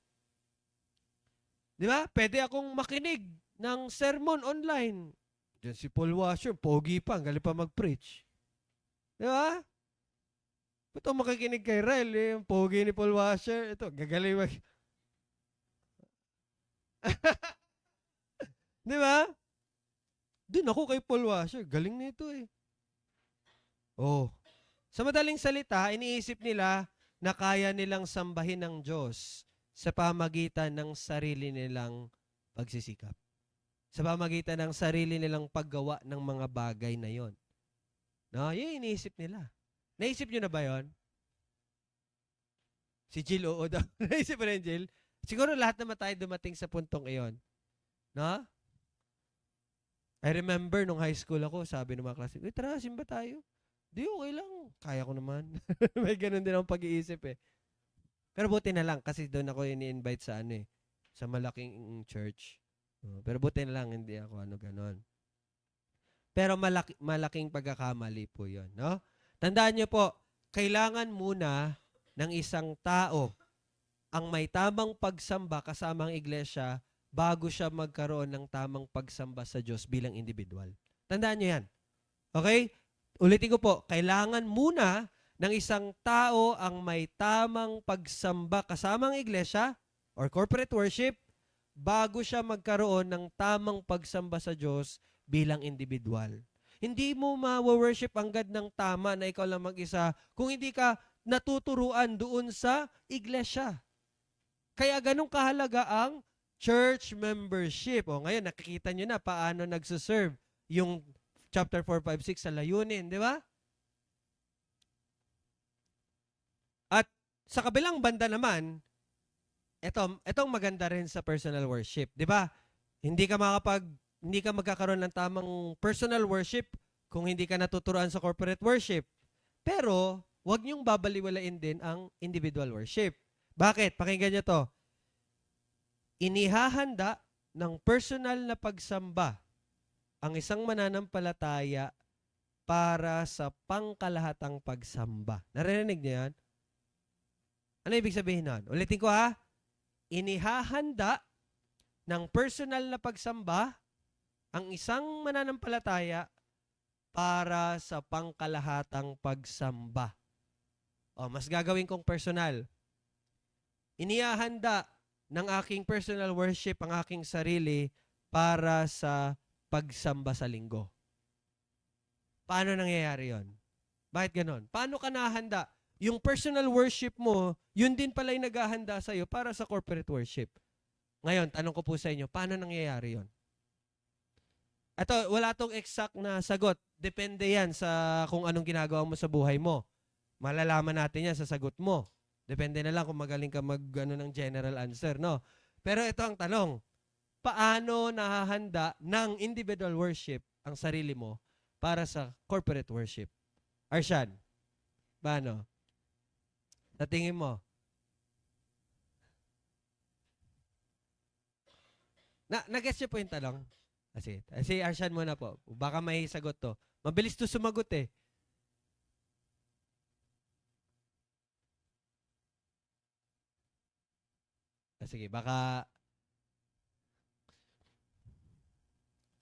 Di ba? Pwede akong makinig ng sermon online. Diyan si Paul Washer, pogi pa, galing pa mag-preach. Di ba? Ba't ako makikinig kay Rel, yung pogi ni Paul Washer? Ito, gagaling mag... Di ba? Doon ako kay Paul Washer. Galing nito eh. Oh. Sa madaling salita, iniisip nila na kaya nilang sambahin ng Diyos sa pamagitan ng sarili nilang pagsisikap. Sa pamagitan ng sarili nilang paggawa ng mga bagay na yon. No, yun iniisip nila. Naisip nyo na ba yon? Si Jill, oo daw. Naisip mo rin, Jill? Siguro lahat naman tayo dumating sa puntong iyon. No? I remember nung high school ako, sabi ng mga klase, tara, simba tayo. Di, okay lang. Kaya ko naman. May ganun din akong pag-iisip eh. Pero buti na lang kasi doon ako ini-invite sa ano eh, sa malaking church. Pero buti na lang hindi ako ganon. Pero malaking pagkakamali po 'yon, no? Tandaan niyo po, kailangan muna ng isang tao ang may tamang pagsamba kasama ang iglesia bago siya magkaroon ng tamang pagsamba sa Diyos bilang individual. Tandaan niyo 'yan. Okay? Ulitin ko po, kailangan muna ng isang tao ang may tamang pagsamba kasama ang iglesia or corporate worship bago siya magkaroon ng tamang pagsamba sa Diyos bilang individual. Hindi mo ma-worship ang God ng tama na ikaw lang mag-isa kung hindi ka natuturuan doon sa iglesia. Kaya ganun kahalaga ang church membership. O ngayon, nakikita nyo na paano nagsuserve yung chapter 4, 5, 6 sa layunin, di ba? At sa kabilang banda naman, etong maganda rin sa personal worship, di ba? Hindi ka magkakaroon ng tamang personal worship kung hindi ka natuturuan sa corporate worship. Pero, huwag niyong babaliwalain din ang individual worship. Bakit? Pakinggan niyo to. Inihahanda ng personal na pagsamba ang isang mananampalataya para sa pangkalahatang pagsamba. Narinig niyo yan? Ano ibig sabihin nun? Ulitin ko ha. Inihahanda ng personal na pagsamba ang isang mananampalataya para sa pangkalahatang pagsamba. O, mas gagawin kong personal. Inihahanda ng aking personal worship ang aking sarili para sa pagsamba sa linggo. Paano nangyayari yon? Bakit ganon? Paano ka nahanda? Yung personal worship mo, yun din pala yung naghahanda sa'yo para sa corporate worship. Ngayon, tanong ko po sa inyo, paano nangyayari yon? Ito, wala tong exact na sagot. Depende yan sa kung anong ginagawa mo sa buhay mo. Malalaman natin yan sa sagot mo. Depende na lang kung magaling ka ng general answer, no? Pero ito ang tanong, paano nahahanda ng individual worship ang sarili mo para sa corporate worship? Arshan, paano? Sa tingin mo? Nag-guess niyo po yung tanong? Si Arshan muna po. Baka may sagot to. Mabilis to sumagot eh. Sige, baka...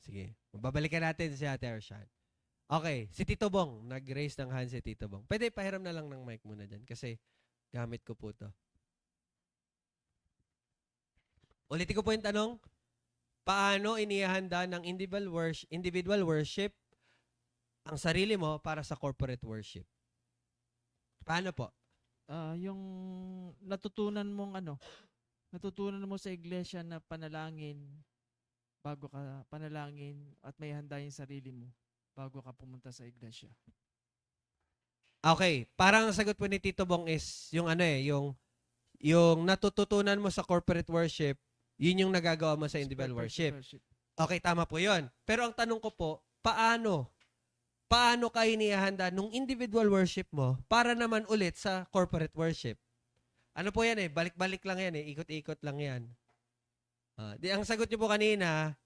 Sige, babalikan natin si Ate Arshan. Okay, si Tito Bong. Nag-raise ng hand si Tito Bong. Pwede pahiram na lang ng mic muna dyan kasi gamit ko po to. Ulitin ko po yung tanong. Paano inihahanda ng individual worship ang sarili mo para sa corporate worship? Paano po? Yung natutunan mo sa iglesia na panalangin bago ka panalangin at may handa yung sarili mo bago ka pumunta sa iglesia. Okay, parang ang sagot po ni Tito Bong is yung yung natututunan mo sa corporate worship, yun yung nagagawa mo sa individual worship. Okay, tama po yun. Pero ang tanong ko po, paano ka inihahanda nung individual worship mo para naman ulit sa corporate worship? Ano po yan eh, balik-balik lang yan eh, ikot-ikot lang yan. Ang sagot niyo po kanina,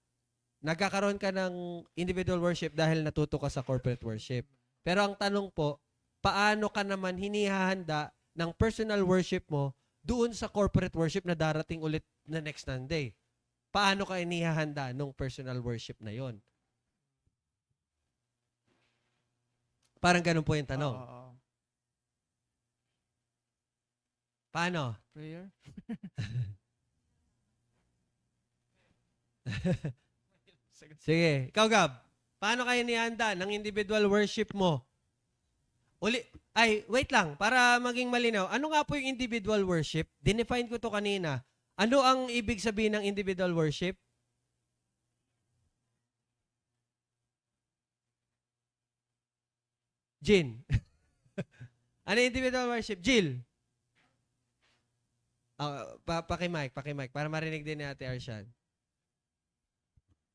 nagkakaroon ka ng individual worship dahil natuto ka sa corporate worship. Pero ang tanong po, paano ka naman hinihahanda ng personal worship mo doon sa corporate worship na darating ulit na next Sunday? Paano ka inihahanda nung personal worship na yon? Parang ganun po yung tanong. Paano? Prayer? Sige. Ikaw, Gab. Paano kayo nihanda ng individual worship mo? Wait lang. Para maging malinaw. Ano nga po yung individual worship? Dinefine ko to kanina. Ano ang ibig sabihin ng individual worship? Jin. Ano yung individual worship? Jill. Paki-mic para marinig din ni Ate Arshan.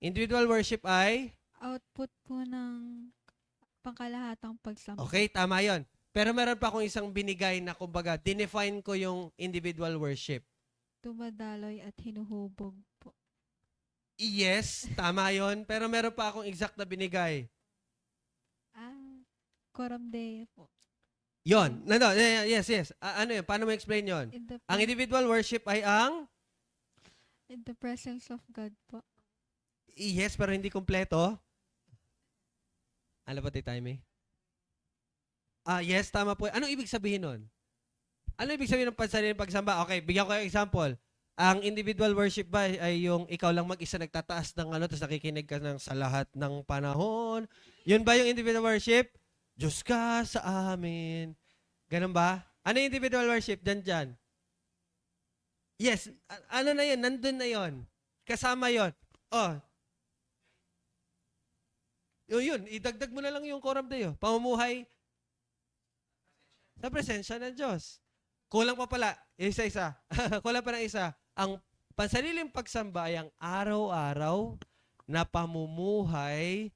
Individual worship ay? Output po ng pangkalahatang pagsamba. Okay, tama yon. Pero meron pa akong isang binigay na kumbaga, dinefine ko yung individual worship. Dumadaloy at hinuhubog po. Yes, tama yon. Pero meron pa akong exact na binigay. Coram Deo po. Yon. Yes. Ano yun? Paano mo explain yon? Ang individual worship ay ang? In the presence of God po. Yes, pero hindi kompleto. Ano ba tayo, yes, tama po. Anong ibig sabihin nun? Ano ibig sabihin ng pansariling pagsamba? Okay, bigyan ko yung example. Ang individual worship ba ay yung ikaw lang mag-isa nagtataas ng tapos nakikinig ka sa lahat ng panahon? Yun ba yung individual worship? Diyos ka sa amin. Ganun ba? Ano yung individual worship? Dyan. Yes. Ano na yun? Nandun na yun. Kasama yun. Oh. Yun. Idagdag mo na lang yung Coram Deo. Pamumuhay sa presensya ng Diyos. Kulang pa pala. Isa-isa. Kulang pa ng isa. Ang pansariling pagsamba ay ang araw-araw na pamumuhay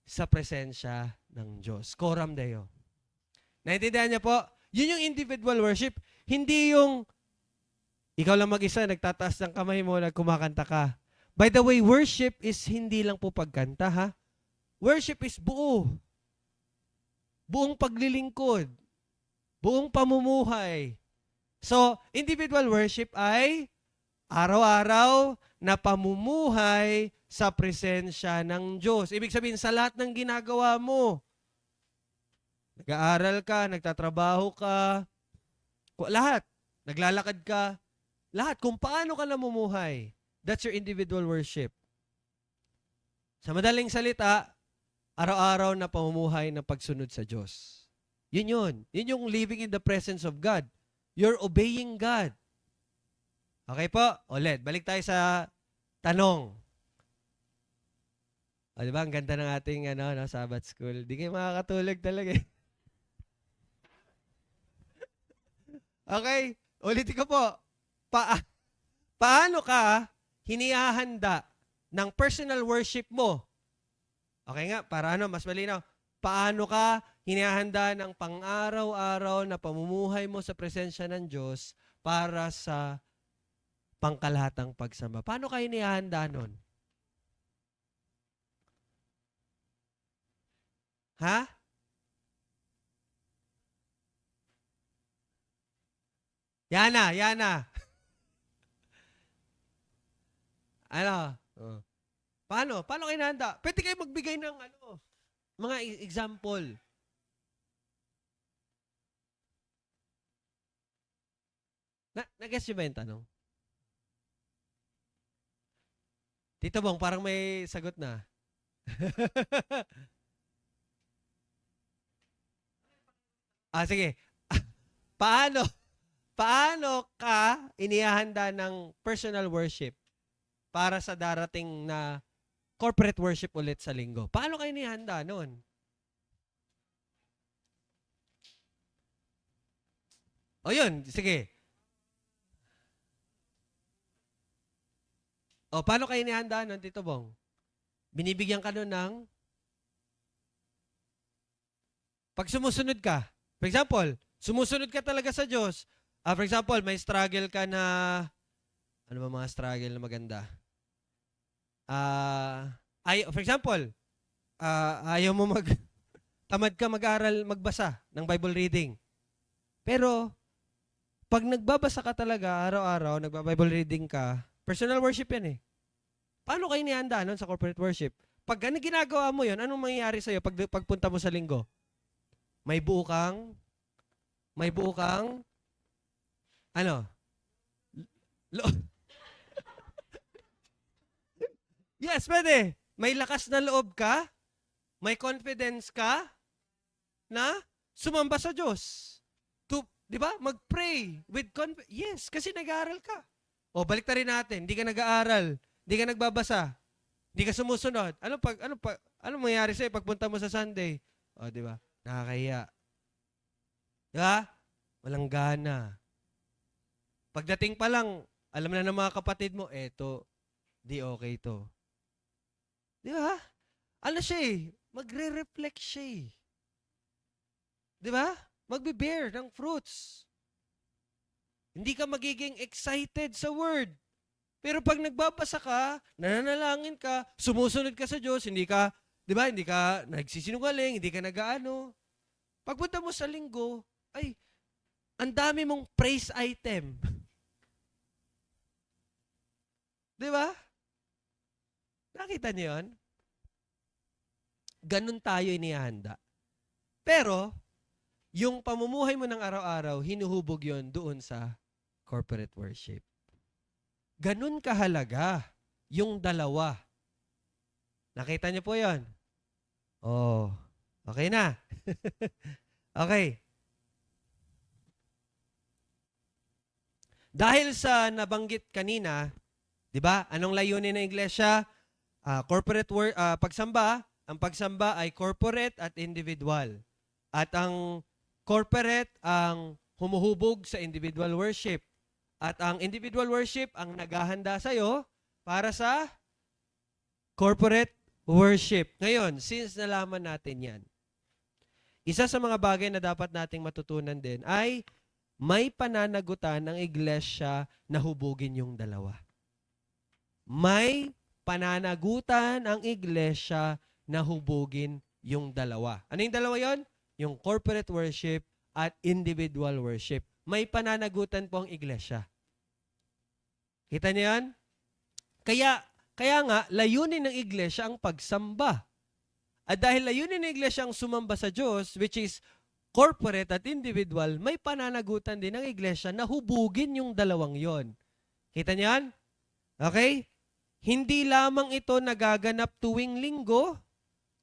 sa presensya ng Diyos. Coram Deo. Naintindihan niyo po? Yun yung individual worship. Hindi yung ikaw lang mag-isa, nagtataas ng kamay mo, nagkumakanta ka. By the way, worship is hindi lang po pagkanta, ha? Worship is buo. Buong paglilingkod. Buong pamumuhay. So, individual worship ay araw-araw na pamumuhay sa presensya ng Diyos. Ibig sabihin, sa lahat ng ginagawa mo, nag-aaral ka, nagtatrabaho ka, lahat, naglalakad ka, lahat, kung paano ka namumuhay, that's your individual worship. Sa madaling salita, araw-araw na pamumuhay ng pagsunod sa Diyos. Yun yun. Yun yung living in the presence of God. You're obeying God. Okay po? Ulit, balik tayo sa tanong. O, diba? Ang ganda ng ating Sabbath school. Di kayo makakatulog talaga eh. Okay, ulitin ko po. Paano ka hinihahanda ng personal worship mo? Okay nga, para mas malinaw. Paano ka hinihahanda ng pang-araw-araw na pamumuhay mo sa presensya ng Diyos para sa pangkalahatang pagsamba? Paano ka hinihahanda nun? Ha? Yana. Ano? Oh. Paano kayo hinahanda? Pwede kayo magbigay ng mga example. Nag-guess nyo ba yung tanong? Tito Bong, parang may sagot na. Sige. Paano ka inihahanda ng personal worship para sa darating na corporate worship ulit sa linggo? Paano ka inihahanda nun? O yun, sige. O, paano ka inihahanda nun, Tito Bong? Binibigyan ka nun ng pag sumusunod ka. For example, sumusunod ka talaga sa Diyos. For example, may struggle ka na, ano ba mga struggle na maganda? For example, ayaw mo tamad ka mag-aral, magbasa ng Bible reading. Pero, pag nagbabasa ka talaga, araw-araw, nagba-Bible reading ka, personal worship yan eh. Paano kayo nihanda nun sa corporate worship? Pag ginagawa mo yun, anong mangyayari sa'yo pagpunta mo sa linggo? May buo kang, yes, pwede. May lakas na loob ka? May confidence ka na sumamba sa Diyos? Di ba? Mag-pray with confidence. Yes, kasi nag-aaral ka. O, balik rin natin. Hindi ka nag-aaral. Hindi ka nagbabasa. Hindi ka sumusunod. Ano mangyayari sa'yo pagpunta mo sa Sunday? O, di ba? Nakakahiya. Di ba? Walang gana. Pagdating pa lang, alam na ng mga kapatid mo, eto, di okay to. Di ba? Ano siya eh? Magre-reflect siya eh. Di ba? Magbe-bear ng fruits. Hindi ka magiging excited sa word. Pero pag nagbabasa ka, nananalangin ka, sumusunod ka sa Diyos, hindi ka, di ba, hindi ka nagsisinungaling, hindi ka nag-aano. Pagpunta mo sa linggo, ay, ang dami mong praise item. Di ba? Nakita niyo yun? Ganun tayo inihanda. Pero, yung pamumuhay mo ng araw-araw, hinuhubog yon doon sa corporate worship. Ganun kahalaga yung dalawa. Nakita niyo po yon? Oh, okay na. Okay. Dahil sa nabanggit kanina, di ba, anong layunin ng iglesia? Pagsamba. Ang pagsamba ay corporate at individual. At ang corporate ang humuhubog sa individual worship. At ang individual worship ang naghahanda sa'yo para sa corporate worship. Ngayon, since nalaman natin yan, isa sa mga bagay na dapat nating matutunan din ay may pananagutan ng iglesia na hubugin yung dalawa. May pananagutan ang iglesia na hubugin yung dalawa. Ano yung dalawa yon? Yung corporate worship at individual worship. May pananagutan po ang iglesia. Kita niyo yan? Kaya nga, layunin ng iglesia ang pagsamba. At dahil layunin ng iglesia ang sumamba sa Diyos, which is corporate at individual, may pananagutan din ng iglesia na hubugin yung dalawang yon. Kita niyo yan? Okay? Hindi lamang ito nagaganap tuwing linggo,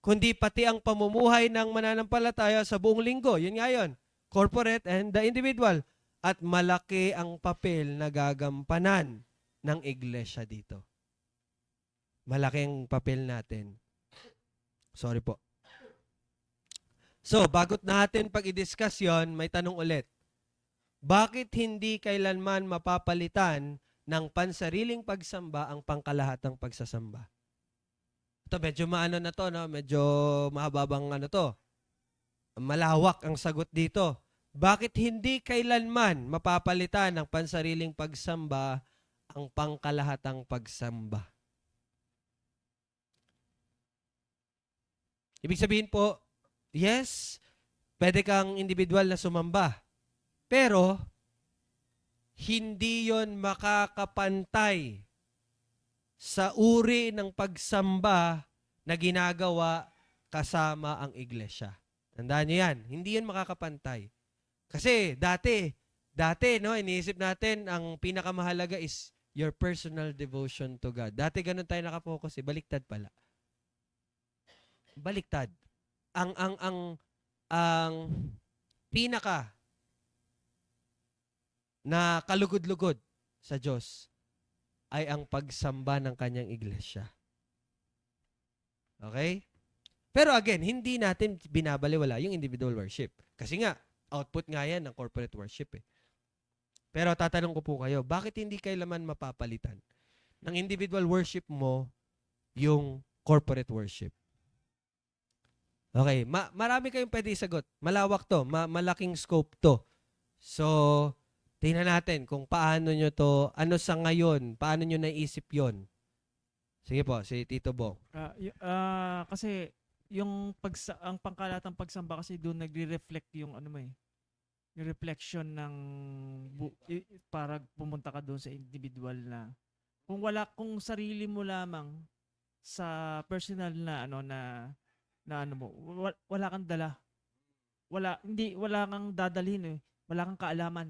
kundi pati ang pamumuhay ng mananampalataya sa buong linggo. Yun nga yun. Corporate and the individual. At malaki ang papel na gagampanan ng iglesia dito. Malaki ang papel natin. Sorry po. So, bago natin pag-i-discuss yun, may tanong ulit. Bakit hindi kailanman mapapalitan ng pansariling pagsamba ang pangkalahatang pagsasamba? Ito, medyo maano na to, no? Medyo mahababang ano to. Malawak ang sagot dito. Bakit hindi kailanman mapapalitan ng pansariling pagsamba ang pangkalahatang pagsamba? Ibig sabihin po, yes, pwede kang individual na sumamba. Pero, hindi yon makakapantay sa uri ng pagsamba na ginagawa kasama ang iglesia. Tandaan niyo yan. Hindi yan makakapantay. Kasi dati, no, iniisip natin ang pinakamahalaga is your personal devotion to God. Dati ganun tayo nakapokus, baliktad pala. Baliktad. Ang pinaka na kalugod-lugod sa Diyos ay ang pagsamba ng kanyang iglesia. Okay? Pero again, hindi natin binabaliwala yung individual worship. Kasi nga, output nga yan ng corporate worship eh. Pero tatanong ko po kayo, bakit hindi kailanman mapapalitan ng individual worship mo yung corporate worship? Okay, marami kayong pwede isagot. Malawak to, malaking scope to. So, tingnan natin kung paano nyo to, ano sa ngayon, paano nyo naisip yon. Sige po, si Tito Bong. Kasi yung ang pangkalatang pagsamba kasi doon nagre-reflect yung ano mo eh. Yung reflection ng para pumunta ka doon sa individual na kung sarili mo lamang sa personal na ano mo, wala kang dala. Wala kang dadalhin eh. Wala kang kaalaman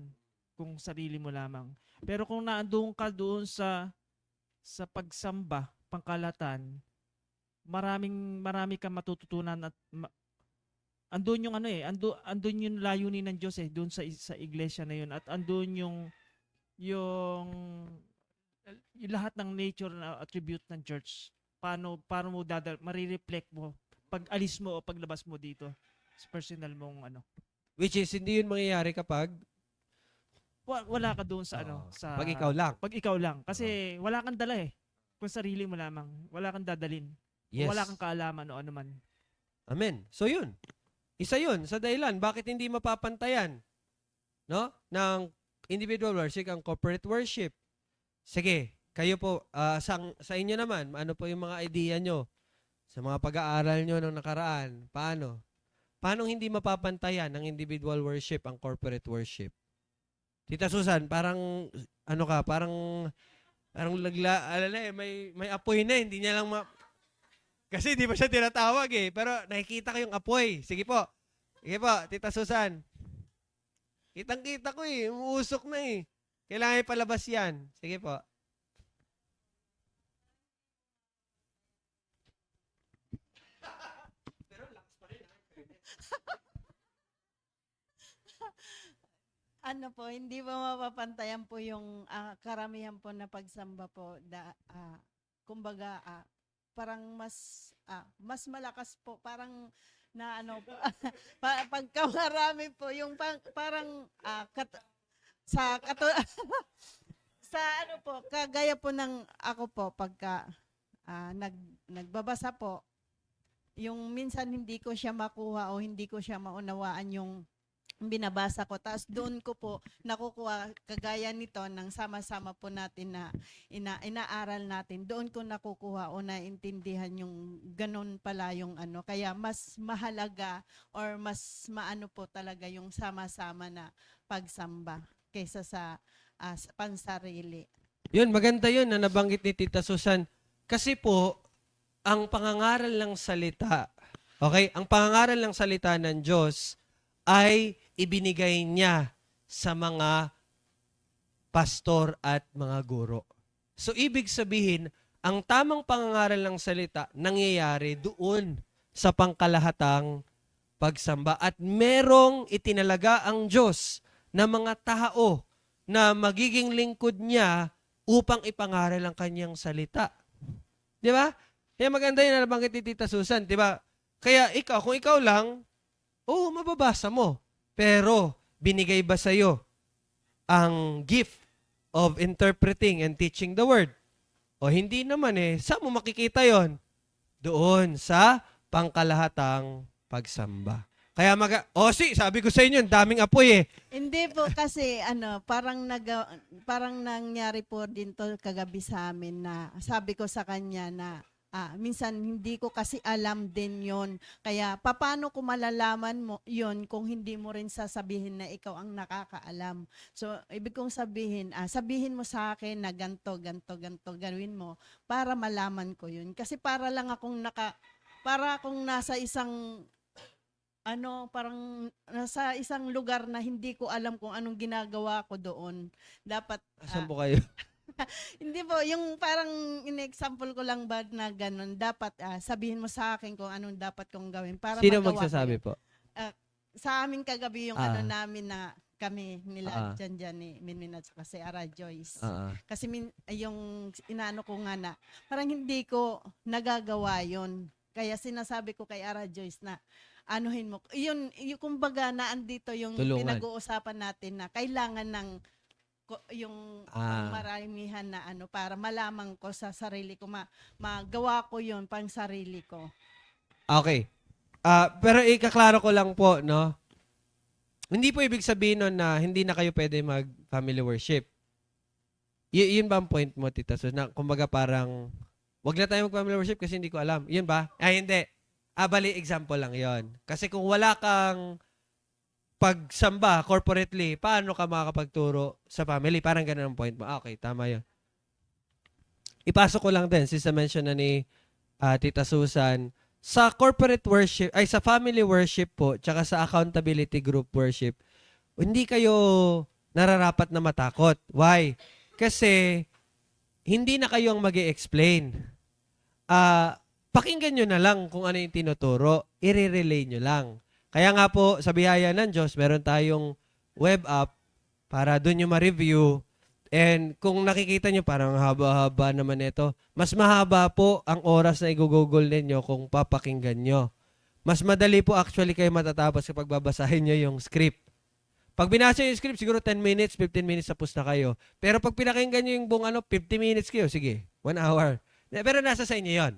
kung sarili mo lamang. Pero kung naandun ka doon sa pagsamba, pangkalatan, marami kang matututunan at andun yung ano eh, andun yung layunin ng Diyos eh, doon sa iglesia na yun, at andun yung lahat ng nature na attribute ng church. Paano mo marireflect mo pag alis mo o paglabas mo dito sa personal mong ano. Which is, hindi yun mangyayari kapag Wala ka doon sa ano, Oo. sa Pag ikaw lang. Pag ikaw lang, kasi wala kang dala eh. Kung sarili mo lamang, wala kang dadalin. Yes. Wala kang kaalaman o ano man. Amen. So yun. Isa yun sa dahilan bakit hindi mapapantayan, no? Ng individual worship ang corporate worship. Sige, kayo po, sa inyo naman, ano po yung mga idea nyo sa mga pag-aaral nyo ng nakaraan? Paano? Paano hindi mapapantayan ng individual worship ang corporate worship? Tita Susan, parang ano ka, parang may apoy na, hindi niya lang kasi di ba siya tinatawag eh, pero nakikita ko yung apoy. Sige po, Tita Susan. Kitang-kita ko eh, umuusok na eh. Kailangan ipalabas yan. Sige po. Ano po, hindi ba mapapantayan po yung karamihan po na pagsamba po, kumbaga, parang mas malakas po, parang na ano po, pagka marami po, yung parang sa sa ano po, kagaya po ng ako po, pagka nagbabasa po, yung minsan hindi ko siya makuha o hindi ko siya maunawaan yung binabasa ko. Tapos doon ko po nakukuha, kagaya nito, ng sama-sama po natin na inaaral natin. Doon ko nakukuha o naintindihan yung ganun pala yung ano. Kaya mas mahalaga or mas maano po talaga yung sama-sama na pagsamba kaysa sa pansarili. Yun, maganda yun na nabanggit ni Tita Susan. Kasi po, ang pangangaral ng salita, okay? Ang pangangaral ng salita ng Diyos ay ibinigay niya sa mga pastor at mga guro. So, ibig sabihin, ang tamang pangangaral ng salita nangyayari doon sa pangkalahatang pagsamba. At merong itinalaga ang Diyos na mga tao na magiging lingkod niya upang ipangaral ang kanyang salita. Di ba? Kaya maganda yun na nabanggit ni Tita Susan, di ba? Kaya ikaw, kung ikaw lang, mababasa mo. Pero, binigay ba sa'yo ang gift of interpreting and teaching the word? O hindi naman eh. Saan mo makikita yon? Doon sa pangkalahatang pagsamba. Kaya sabi ko sa inyo, daming apoy eh. Hindi po kasi parang nangyari po din to kagabi sa amin na sabi ko sa kanya na minsan hindi ko kasi alam din yon. Kaya paano ko malalaman mo yon kung hindi mo rin sasabihin na ikaw ang nakakaalam. So ibig kong sabihin, sabihin mo sa akin na ganto, gawin mo para malaman ko yun. Kasi para akong nasa isang parang nasa isang lugar na hindi ko alam kung anong ginagawa ko doon. Dapat Asan po kayo? hindi po, yung parang in-example ko lang ba na ganun, dapat sabihin mo sa akin kung anong dapat kong gawin para Sino magawa ko magsasabi yun. po? Sa amin kagabi yung namin na kami nila dyan ni Minmin at saka si Ara Joyce. Kasi yung inaano ko nga na, parang hindi ko nagagawa yon. Kaya sinasabi ko kay Ara Joyce na anuhin mo. Yun kumbaga na andito yung Tulungan. pinag-uusapan natin na kailangan ng yung maramihan na para malaman ko sa sarili ko, magawa ko yun pang sarili ko. Okay. Pero ikaklaro ko lang po, no? Hindi po ibig sabihin nun na hindi na kayo pwede mag-family worship. Yun ba ang point mo, Tita Sus? Na kumbaga parang, wag na tayo mag-family worship kasi hindi ko alam. Yun ba? Hindi. Bali, example lang yon. Kasi kung wala kang pagsamba corporately, paano ka makakapagturo sa family? Parang ganun ang point mo. Okay, tama yun. Ipasok ko lang din, since na-mention na ni Tita Susan, sa corporate worship, sa family worship po, tsaka sa accountability group worship, hindi kayo nararapat na matakot. Why? Kasi, hindi na kayo ang mag-i-explain. pakinggan nyo na lang kung ano yung tinuturo. I-relay nyo lang. Kaya nga po, sa biyaya ng Diyos, meron tayong web app para doon nyo ma-review. And kung nakikita nyo, parang haba-haba naman ito. Mas mahaba po ang oras na i-google ninyo kung papakinggan nyo. Mas madali po actually kayo matatapos kapag babasahin nyo yung script. Pag binasa nyo yung script, siguro 10 minutes, 15 minutes tapos na kayo. Pero pag pinakinggan nyo yung buong 50 minutes kayo, sige, 1 hour. Pero nasa sa inyo yun.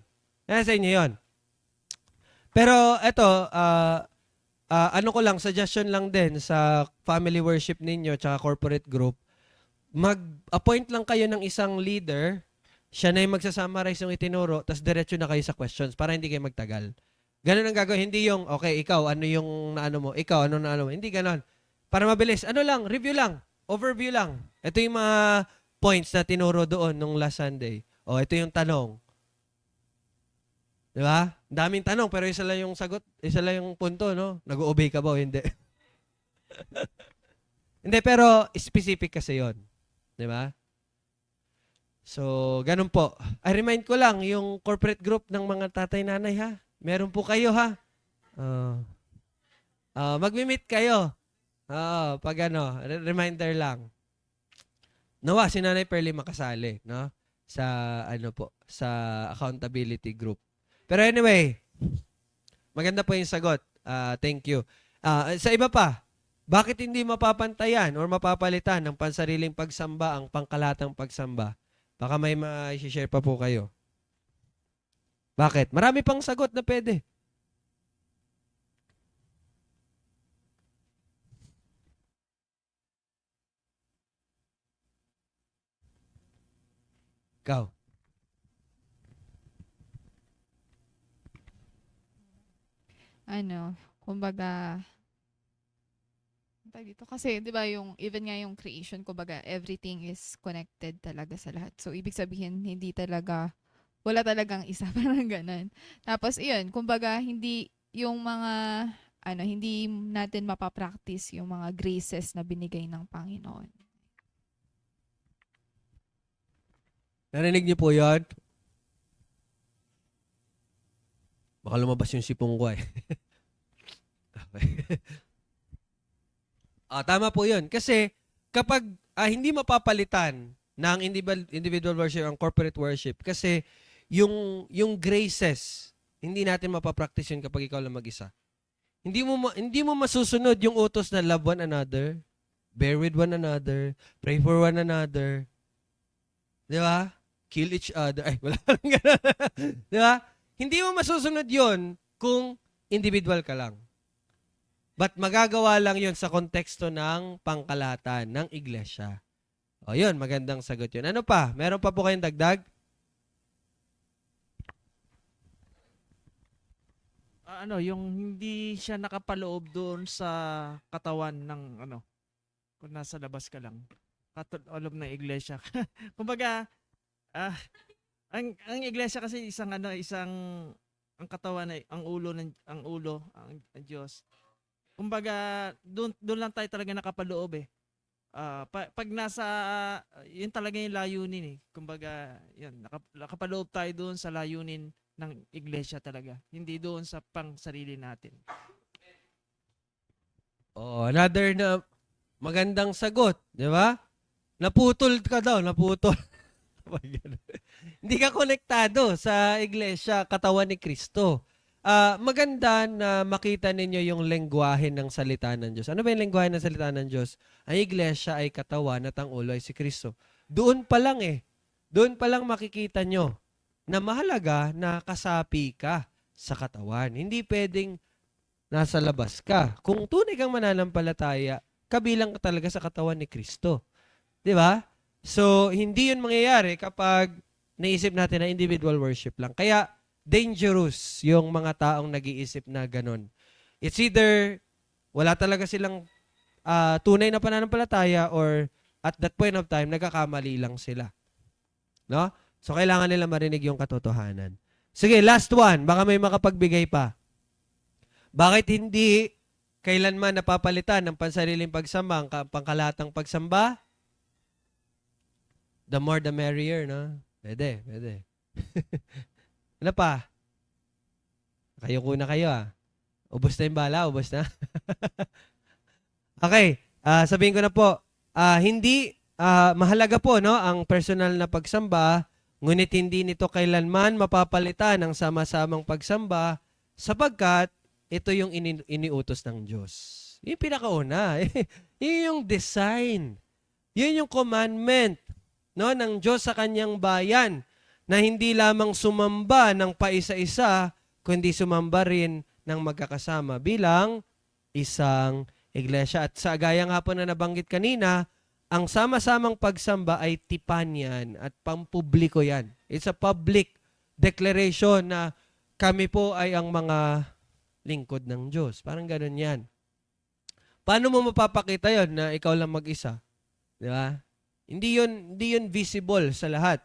Nasa sa inyo yun. Pero eto, ano ko lang, suggestion lang din sa family worship ninyo tsaka corporate group, mag-appoint lang kayo ng isang leader, siya na yung magsasummarize yung itinuro, tapos diretso na kayo sa questions para hindi kayo magtagal. Ganun ang gagawin. Hindi yung, okay, ikaw, ano yung naano mo? Ikaw, ano naano mo? Hindi ganun. Para mabilis. Ano lang, review lang. Overview lang. Ito yung mga points na tinuro doon nung last Sunday. O, ito yung tanong. Di ba? Daming tanong, pero isa lang yung sagot, isa lang yung punto, no? Nag-obey ka ba o hindi? Hindi, pero specific kasi yon, di ba? So, ganun po. I remind ko lang, yung corporate group ng mga tatay-nanay, ha? Meron po kayo, ha? Mag-meet kayo. Pag ano, reminder lang. Nawa, si Nanay Pearly makasali, no? Sa, ano po, sa accountability group. Pero anyway, maganda po yung sagot. Thank you. Sa iba pa, bakit hindi mapapantayan or mapapalitan ng pansariling pagsamba ang pangkalatang pagsamba? Baka may ma-share pa po kayo. Bakit? Marami pang sagot na pwede. Ikaw. Kumbaga, dito kasi 'di ba yung even nga yung creation, kumbaga everything is connected talaga sa lahat. So ibig sabihin wala talagang isa, parang ganun. Tapos iyon, kumbaga hindi yung mga hindi natin mapapractice yung mga graces na binigay ng Panginoon. Narinig niyo po yun? Baka lumabas yung sipong ko eh. Okay. Tama po yun. Kasi kapag hindi mapapalitan ng individual worship ang corporate worship, kasi yung graces, hindi natin mapapractice yun kapag ikaw lang mag-isa. Hindi mo masusunod yung utos na love one another, bear with one another, pray for one another. Di ba? Kill each other. Ay, wala lang ganun. Di ba? Hindi mo masusunod yon kung individual ka lang. But magagawa lang yon sa konteksto ng pangkalahatan ng iglesia. O yun, magandang sagot yun. Ano pa? Meron pa po kayong dagdag? Yung hindi siya nakapaloob doon sa katawan ng kung nasa labas ka lang. Katulog ng iglesia. Kumbaga, ang iglesia kasi isang ang katawan ay ang ulo ang Diyos. Kumbaga, doon lang tayo talaga nakapaloob eh. Pag nasa yun talaga yung layunin eh. Kumbaga, yun, nakapaloob tayo doon sa layunin ng iglesia talaga. Hindi doon sa pang-sarili natin. Another na magandang sagot, di ba? Naputol ka daw, naputol. Hindi ka konektado sa iglesia, katawan ni Kristo. Maganda na makita ninyo yung lengguwahe ng salita ng Diyos. Ano ba yung lengguwahe ng salita ng Diyos? Ang iglesia ay katawan at ang ulo ay si Kristo. Doon pa lang makikita nyo na mahalaga na kasapi ka sa katawan. Hindi pwedeng nasa labas ka. Kung tunay kang mananampalataya, kabilang ka talaga sa katawan ni Kristo. Di ba? So, hindi yun mangyayari kapag naisip natin na individual worship lang. Kaya, dangerous yung mga taong nag-iisip na ganun. It's either wala talaga silang tunay na pananampalataya or at that point of time, nagkakamali lang sila. No? So, kailangan nila marinig yung katotohanan. Sige, last one. Baka may makapagbigay pa. Bakit hindi kailanman napapalitan ng pansariling pagsamba, ang pangkalatang pagsamba? The more the merrier, no? Pwede. Ano pa? Kayo kuna kayo Ubos na yung bala, ubos na. Okay, sabihin ko na po, hindi mahalaga po no ang personal na pagsamba, ngunit hindi nito kailanman mapapalitan ng sama-samang pagsamba sapagkat ito yung iniutos ng Diyos. Yung pinakauna, yun yung design. Yun yung commandment no ng Diyos sa kanyang bayan na hindi lamang sumamba ng paisa-isa kundi sumamba rin ng magkakasama bilang isang iglesia. At sa gaya nga po na nabanggit kanina, ang sama-samang pagsamba ay tipan yan at pampubliko yan. It's a public declaration na kami po ay ang mga lingkod ng Diyos. Parang ganun yan. Paano mo mapapakita yon na ikaw lang mag-isa? Di ba? Hindi yun visible sa lahat.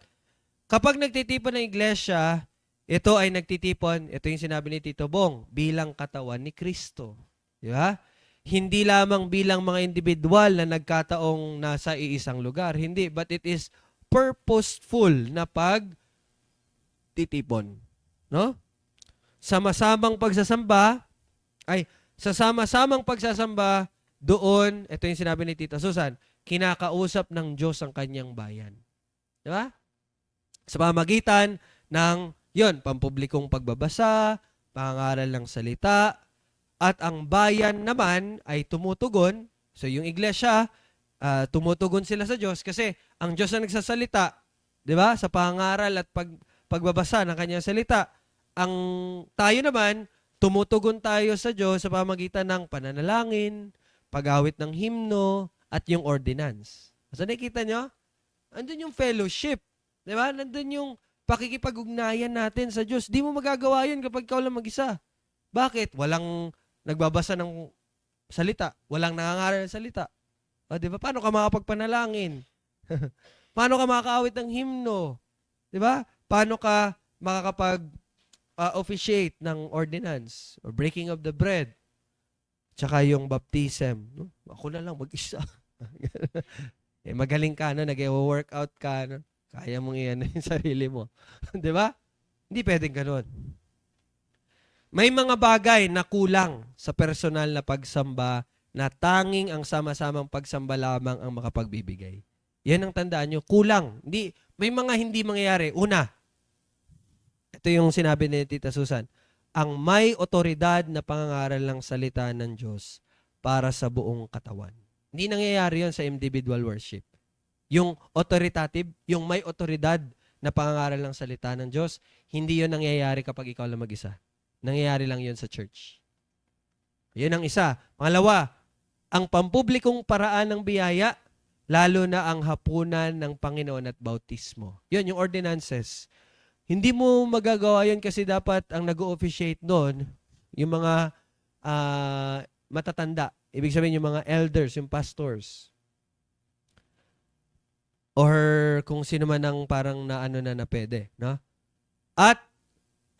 Kapag nagtitipon ng iglesia, ito ay nagtitipon, ito yung sinabi ni Tito Bong, bilang katawan ni Kristo. Di ba? Hindi lamang bilang mga individual na nagkataong nasa iisang lugar. Hindi, but it is purposeful na pagtitipon. No? Sama-samang pagsasamba, sa sama-samang pagsasamba, doon, ito yung sinabi ni Tita Susan, kinakausap ng Diyos ang kanyang bayan. Di ba? Sa pamagitan ng, pampublikong pagbabasa, pangaral ng salita, at ang bayan naman ay tumutugon. So yung iglesia, tumutugon sila sa Diyos kasi ang Diyos ang nagsasalita, di ba? Sa pangaral at pagbabasa ng kanyang salita. Ang tayo naman, tumutugon tayo sa Diyos sa pamagitan ng pananalangin, pag-awit ng himno, at yung ordinance. So nakikita nyo? Andun yung fellowship. Di ba? Nandun yung pakikipag-ugnayan natin sa Diyos. Di mo magagawa yun kapag ikaw lang mag-isa. Bakit? Walang nagbabasa ng salita. Walang nangangaral ng salita. O, di ba? Paano ka makapagpanalangin? Paano ka makakaawit ng himno? Di ba? Paano ka makakapag-officiate ng ordinance or breaking of the bread? Tsaka yung baptism. No? Ako na lang mag-isa. Magaling ka, no? Nag-workout ka, no? Kaya mong iyan yung sarili mo. Di ba? Hindi pwedeng ganun. May mga bagay na kulang sa personal na pagsamba na tanging ang sama-samang pagsamba lamang ang makapagbibigay. Yan ang tandaan nyo. Kulang. May mga hindi mangyayari. Una, ito yung sinabi ni Tita Susan, ang may otoridad na pangangaral ng salita ng Diyos para sa buong katawan. Hindi nangyayari yon sa individual worship. Yung authoritative, yung may otoridad na pangangaral ng salita ng Diyos, hindi yon nangyayari kapag ikaw lang mag-isa. Nangyayari lang yon sa church. Yun ang isa. Pangalawa, ang pampublikong paraan ng biyaya, lalo na ang hapunan ng Panginoon at bautismo. Yun, yung ordinances. Hindi mo magagawa yun kasi dapat ang nag-o-officiate doon, yung mga matatanda. Ibig sabihin yung mga elders, yung pastors. Or kung sino man ang parang na pwede. No? At,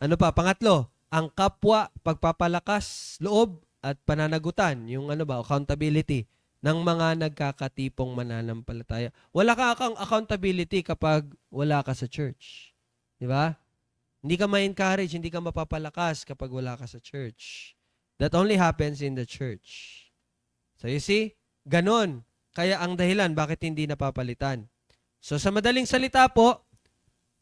pangatlo, ang kapwa, pagpapalakas, loob, at pananagutan, yung accountability ng mga nagkakatipong mananampalataya. Wala kang accountability kapag wala ka sa church. Di ba? Hindi ka ma-encourage, hindi ka mapapalakas kapag wala ka sa church. That only happens in the church. So you see, ganon. Kaya ang dahilan bakit hindi napapalitan. So sa madaling salita po,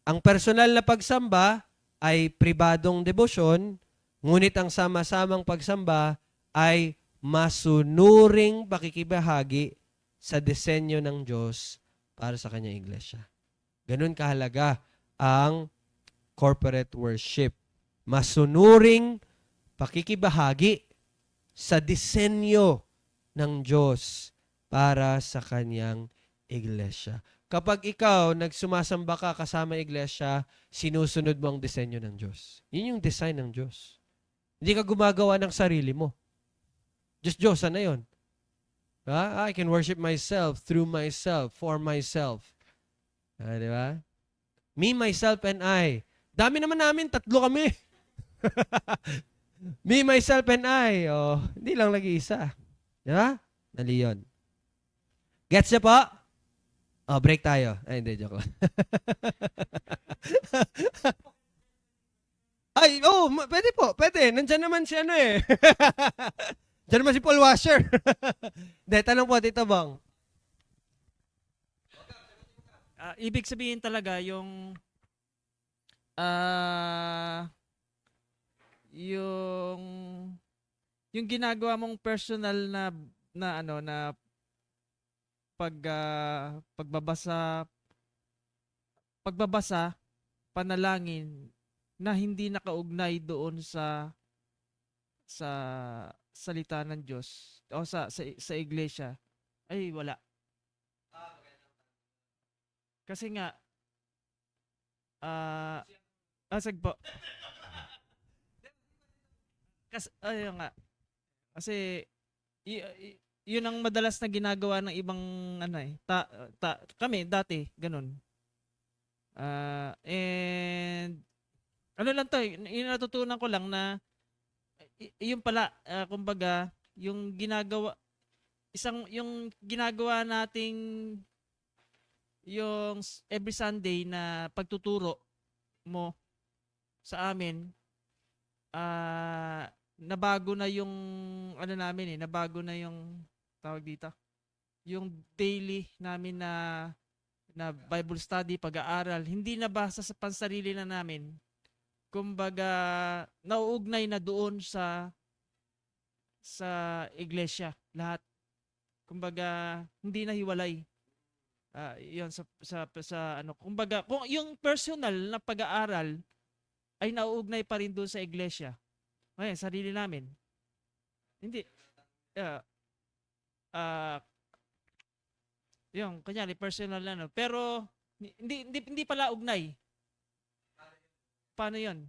ang personal na pagsamba ay pribadong debosyon, ngunit ang sama-samang pagsamba ay masunuring pakikibahagi sa disenyo ng Diyos para sa kanyang iglesia. Ganun kahalaga ang corporate worship. Masunuring pakikibahagi sa disenyo ng Diyos para sa kanyang iglesia. Kapag ikaw nagsumasamba ka kasama iglesia, sinusunod mo ang disenyo ng Diyos. Yun yung design ng Diyos. Hindi ka gumagawa ng sarili mo. Diyos, na yun. I can worship myself, through myself, for myself. Di ba? Me, myself, and I. Dami naman namin, 3 kami. Me, myself, and I. Hindi lang nag-iisa. Di ba? Dali yun. Gets niya po? Break tayo. Ay, hindi, joke lang. Ay, oh, pwede po, pwede. Nandyan naman si ano eh. Diyan naman si Paul Washer. De, tanong po, Tito Bong. Ibig sabihin talaga yung yung ginagawa mong personal na pagbabasa, panalangin na hindi nakaugnay doon sa salita ng Diyos o sa iglesia ay wala. Kasi nga sige po. Ayun nga. Kasi yun ang madalas na ginagawa ng ibang kami dati ganun. And ano lang to, yung natutunan ko lang na yung pala kumbaga yung ginagawa nating yung every Sunday na pagtuturo mo sa amin nabago na yung nabago na yung tawag dito. Yung daily namin na Bible study, pag-aaral, hindi na basta sa pansarili na namin. Kumbaga, nauugnay na doon sa iglesia lahat. Kumbaga, hindi na hiwalay. Yun sa kumbaga, kung yung personal na pag-aaral ay nauugnay pa rin doon sa iglesia. Ay, sarili namin. Hindi yung kunyari personal na pero hindi pala ugnay. Paano 'yon?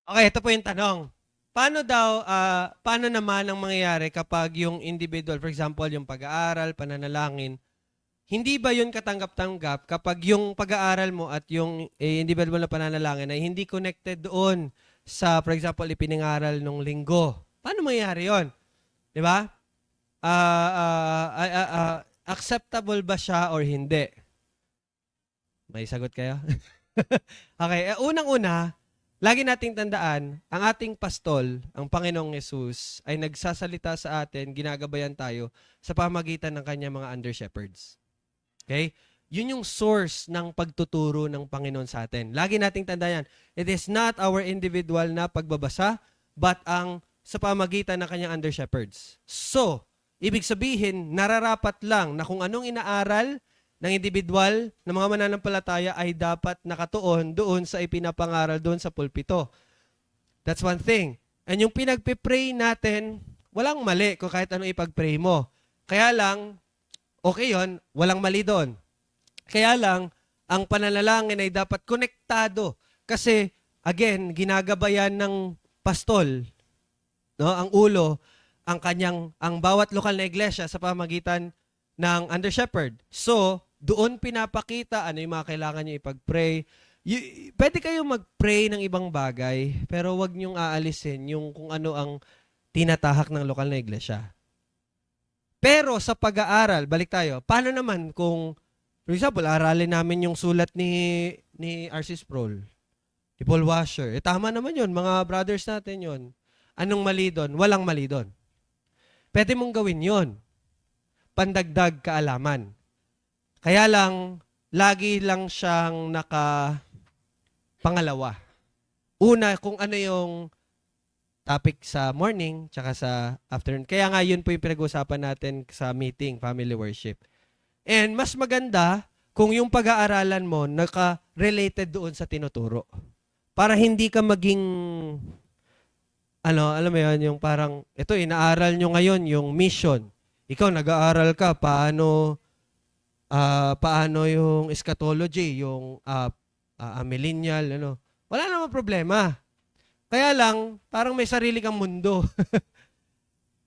Okay, ito po yung tanong. Paano naman ang mangyayari kapag yung individual, for example, yung pag-aaral, pananalangin, hindi ba yun katanggap-tanggap kapag yung pag-aaral mo at yung individual na pananalangin ay hindi connected doon sa, for example, ipinangaral nung linggo? Paano mangyayari yun? Di ba? Acceptable ba siya or hindi? May sagot kayo? Okay, unang-una, lagi nating tandaan, ang ating pastol, ang Panginoong Yesus, ay nagsasalita sa atin, ginagabayan tayo sa pamagitan ng kanyang mga under-shepherds. Okay? Yun yung source ng pagtuturo ng Panginoon sa atin. Lagi nating tandaan, it is not our individual na pagbabasa, but ang sa pamagitan ng kanyang under-shepherds. So, ibig sabihin, nararapat lang na kung anong inaaral ng individual ng mga mananampalataya ay dapat nakatuon doon sa ipinapangaral doon sa pulpito. That's one thing. And yung pinagpipray natin, walang mali kung kahit anong ipag-pray mo. Kaya lang, okay yon, walang mali doon. Kaya lang, ang pananalangin ay dapat konektado. Kasi, again, ginagabayan ng pastol, no, ang ulo, ang bawat lokal na iglesia sa pamagitan ng under-shepherd. So, doon pinapakita ano yung mga kailangan nyo ipag-pray. Pwede kayo mag-pray ng ibang bagay, pero wag nyong aalisin yung kung ano ang tinatahak ng lokal na iglesia. Pero sa pag-aaral, balik tayo, paano naman kung, for example, aralin namin yung sulat ni R.C. Sproul, ni Paul Washer. Tama naman yun, mga brothers natin yun. Anong mali doon? Walang mali doon. Pwede mong gawin yon, pandagdag kaalaman. Kaya lang, lagi lang siyang pangalawa. Una, kung ano yung topic sa morning, tsaka sa afternoon. Kaya nga yun po yung pinag-usapan natin sa meeting, family worship. And mas maganda kung yung pag-aaralan mo naka-related doon sa tinuturo. Para hindi ka maging, alam mo yun, yung parang, ito, inaaral nyo ngayon yung mission. Ikaw, nag-aaral ka, paano yung eschatology, yung millennial, ano. Wala namang problema. Kaya lang, parang may sarili kang mundo.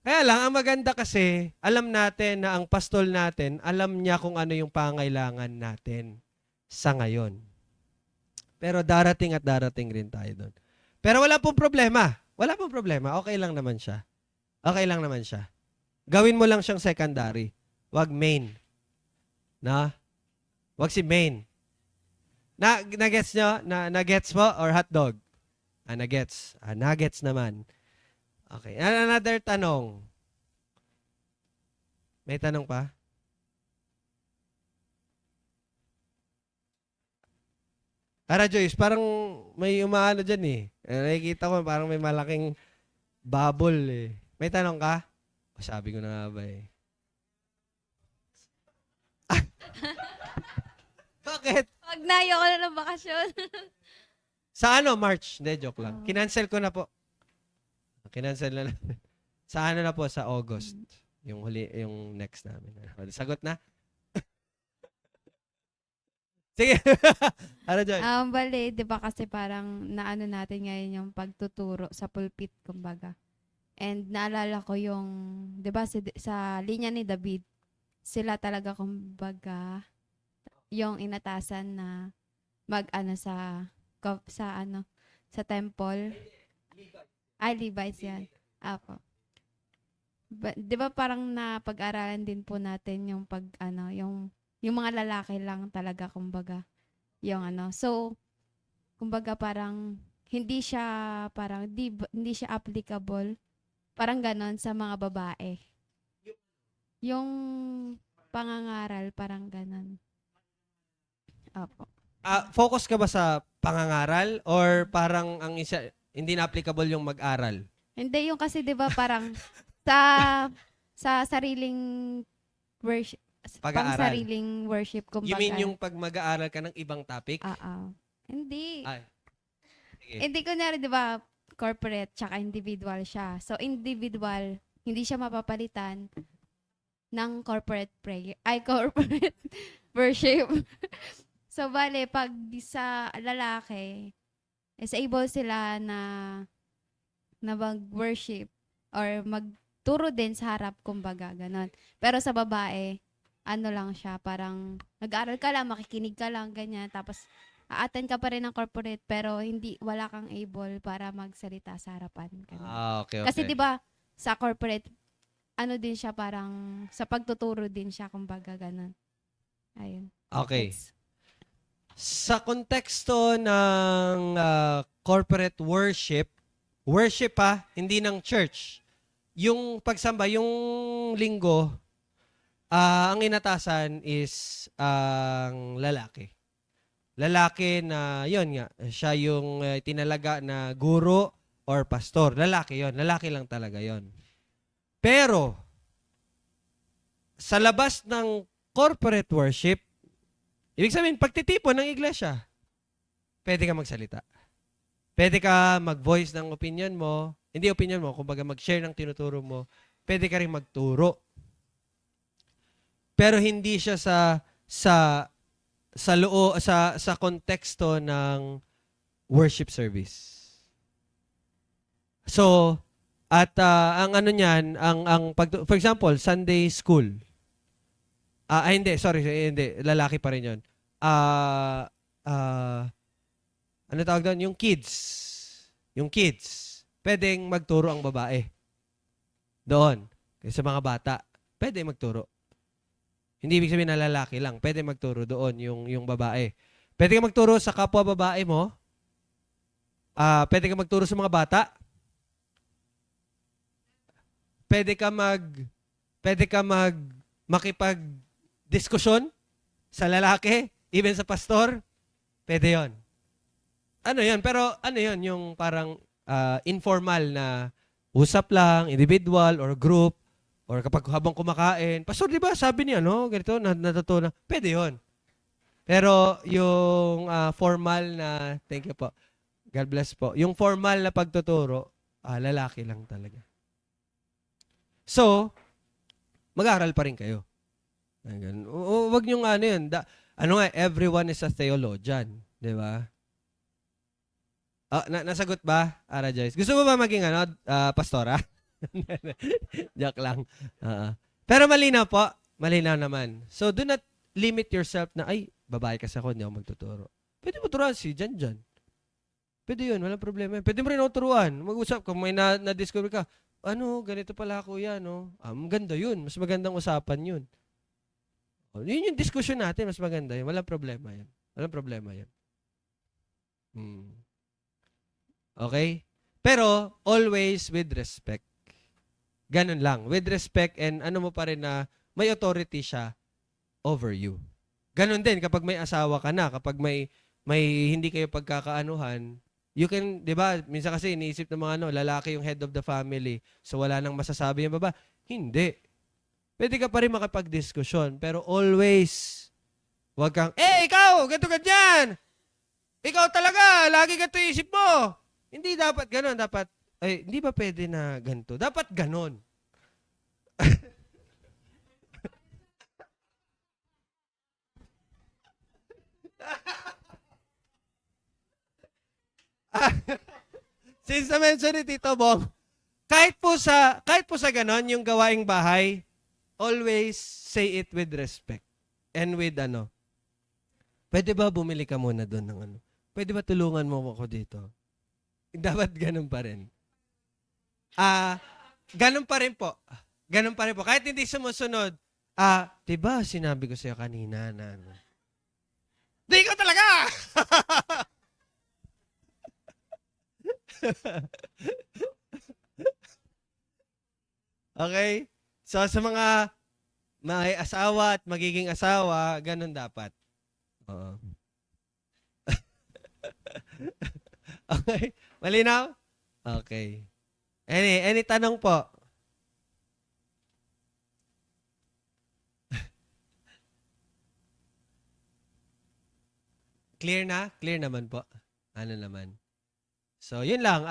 Kaya lang, ang maganda kasi, alam natin na ang pastol natin, alam niya kung ano yung pangailangan natin sa ngayon. Pero darating at darating rin tayo doon. Pero wala pong problema. Wala pong problema. Okay lang naman siya. Okay lang naman siya. Gawin mo lang siyang secondary. Wag main. Na? Wag si main. Nagets nyo? Nuggets mo or hotdog? Nuggets. Nuggets naman. Okay. Another tanong. May tanong pa? Joyce, parang may umaano dyan eh. Nakikita ko parang may malaking bubble eh. May tanong ka? Sabi ko na nga ba eh. Bakit? Wag na, ayoko na ng bakasyon. Sa ano, March? Hindi, joke lang. Kinancel ko na po. Kinancel na lang. Sa ano na po, sa August. Yung huli, yung next namin. Sagot na? Sige. Ano, Joy? Bale, 'di ba kasi parang naano natin ngayon yung pagtuturo sa pulpit kumbaga. And naalala ko yung 'di ba sa linya ni David, sila talaga kumbaga yung inatasan na mag-ano sa temple. Ay, Levites yan. Apo. 'Di ba parang napag-aralan din po natin yung yung mga lalaki lang talaga kumbaga yung So, kumbaga parang hindi siya hindi siya applicable parang ganon sa mga babae. Yung pangangaral parang ganon. Opo. Focus ka ba sa pangangaral or parang ang isa hindi na applicable yung mag-aral? Hindi yung kasi 'di ba parang sa sariling worship Pag-aaral. sariling worship kumbaga. You mean yung pag mag-aaral ka ng ibang topic? Hindi. Ay. Sige. Hindi kunyari 'di ba corporate tsaka individual siya. So individual, hindi siya mapapalitan ng corporate prayer. Ay corporate worship. So bale pag sa lalaki is able sila na mag-worship or magturo din sa harap kumbaga ganon. Pero sa babae ano lang siya, parang nag-aaral ka lang, makikinig ka lang, ganyan. Tapos, a-attend ka pa rin ng corporate, pero wala kang able para magsalita sa harapan. Ganun. Okay. Kasi di ba sa corporate, ano din siya, parang sa pagtuturo din siya, kumbaga, ganun. Ayun. Okay. Sa konteksto ng corporate worship hindi ng church. Yung pagsamba, yung linggo, ang inatasan is ang lalaki. Lalaki na, yon nga, siya yung tinalaga na guro or pastor. Lalaki yon, lalaki lang talaga yon. Pero, sa labas ng corporate worship, ibig sabihin, pagtitipon ng iglesia, pwede ka magsalita. Pwede ka mag-voice ng opinion mo, hindi opinion mo, kumbaga mag-share ng tinuturo mo, pwede ka rin magturo. Pero hindi siya sa konteksto ng worship service. So, at ang ano niyan, for example, Sunday school. Hindi, lalaki pa rin 'yon. Ano tawag doon? Yung kids. Pwedeng magturo ang babae. Doon. Sa mga bata, pwede magturo. Hindi ibig sabihin na lalaki lang. Pwede magturo doon yung babae. Pwede ka magturo sa kapwa babae mo. Pwede ka magturo sa mga bata. Pwede ka makipag-diskusyon sa lalaki, even sa pastor. Pwede 'yon. Ano 'yon? Pero ano 'yon? Yung parang informal na usap lang, individual or group. Or kapag habang kumakain, pastor, di ba, sabi niya, no, ganito, natutunan. Pwede yun. Pero yung formal na, thank you po, God bless po, yung formal na pagtuturo, lalaki lang talaga. So, mag-aaral pa rin kayo. Ganun. Wag nyo ano yun. Everyone is a theologian. Di ba? Nasagot ba, Ara Joyce? Gusto mo ba maging pastora? Joke lang. Pero malinaw po. Malinaw naman. So, do not limit yourself na, ay, babae kasi ako, hindi ako magtuturo. Pwede mo turuan si Jan. Pwede yun, walang problema. Pwede mo rin ako turuan. Mag-usap, kung may na-discover ka, ganito pala kuya, no? Maganda yun. Mas magandang usapan yun. Yun yung discussion natin, mas maganda yun. Walang problema yan. Walang problema yan. Okay? Pero, always with respect. Ganun lang. With respect and mo pa rin na may authority siya over you. Ganun din kapag may asawa ka na, kapag may hindi kayo pagkakaanuhan, you can, 'di ba? Minsan kasi iniisip ng mga lalaki yung head of the family. So wala nang masasabi yung baba. Hindi. Pwede ka pa rin makapag-diskusyon, pero always wag kang, ikaw, ganito ganyan. Ikaw talaga, lagi ganito isip mo. Hindi dapat gano'n, dapat hindi ba pwede na ganito? Dapat gano'n. Since na-mention ni Tito Bong, kahit po sa ganon, yung gawaing bahay, always say it with respect. And with pwede ba bumili ka muna doon ng Pwede ba tulungan mo ako dito? Dapat ganun pa rin. Ganun pa rin po. Ganun pa rin po. Kahit hindi sumusunod, diba sinabi ko sa'yo kanina na di ko talaga! Okay? So, sa mga may asawa at magiging asawa, ganun dapat. Oo. Okay? Malinaw? Okay. Any tanong po? Clear na? Clear naman po. Ano naman? So, yun lang.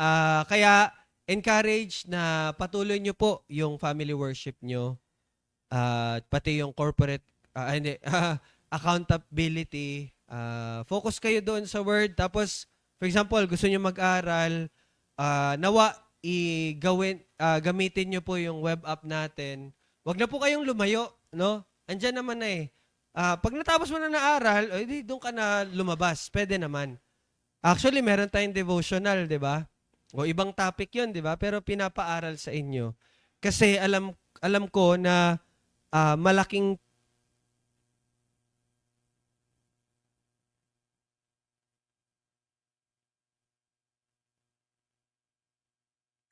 Kaya, encourage na patuloy nyo po yung family worship nyo. Pati yung corporate, accountability. Focus kayo doon sa word. Tapos, for example, gusto nyo mag-aral, nawa, gamitin nyo po yung web app natin. Wag na po kayong lumayo, no? Andyan naman na eh. Pag natapos mo na naaral, doon ka na lumabas. Pwede naman. Actually, meron tayong devotional, di ba? O ibang topic yun, di ba? Pero pinapaaral sa inyo. Kasi alam ko na malaking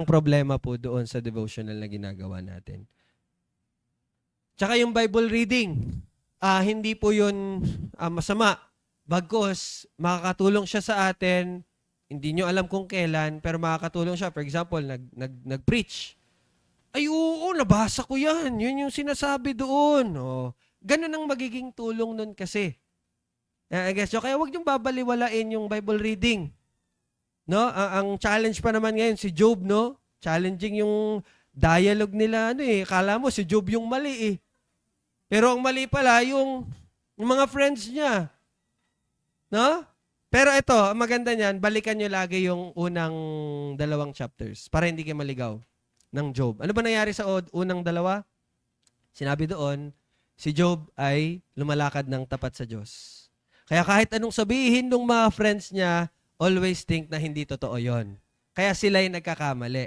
problema po doon sa devotional na ginagawa natin. Tsaka yung Bible reading, hindi po yun masama. Bagkus, makakatulong siya sa atin. Hindi nyo alam kung kailan, pero makakatulong siya. For example, nag-preach. Ay, oo, nabasa ko yan. Yun yung sinasabi doon. Ganun ang magiging tulong nun kasi. I guess, kaya huwag niyong babaliwalain yung Bible reading. No? Ang challenge pa naman ngayon, si Job, no? Challenging yung dialogue nila, Kala mo, si Job yung mali, Pero ang mali pala, yung mga friends niya. No? Pero ito, ang maganda niyan, balikan nyo lagi yung unang 2 chapters para hindi kayo maligaw ng Job. Ano ba nangyari sa unang 2? Sinabi doon, si Job ay lumalakad ng tapat sa Diyos. Kaya kahit anong sabihin ng mga friends niya, always think na hindi totoo yon. Kaya sila yung nagkakamali.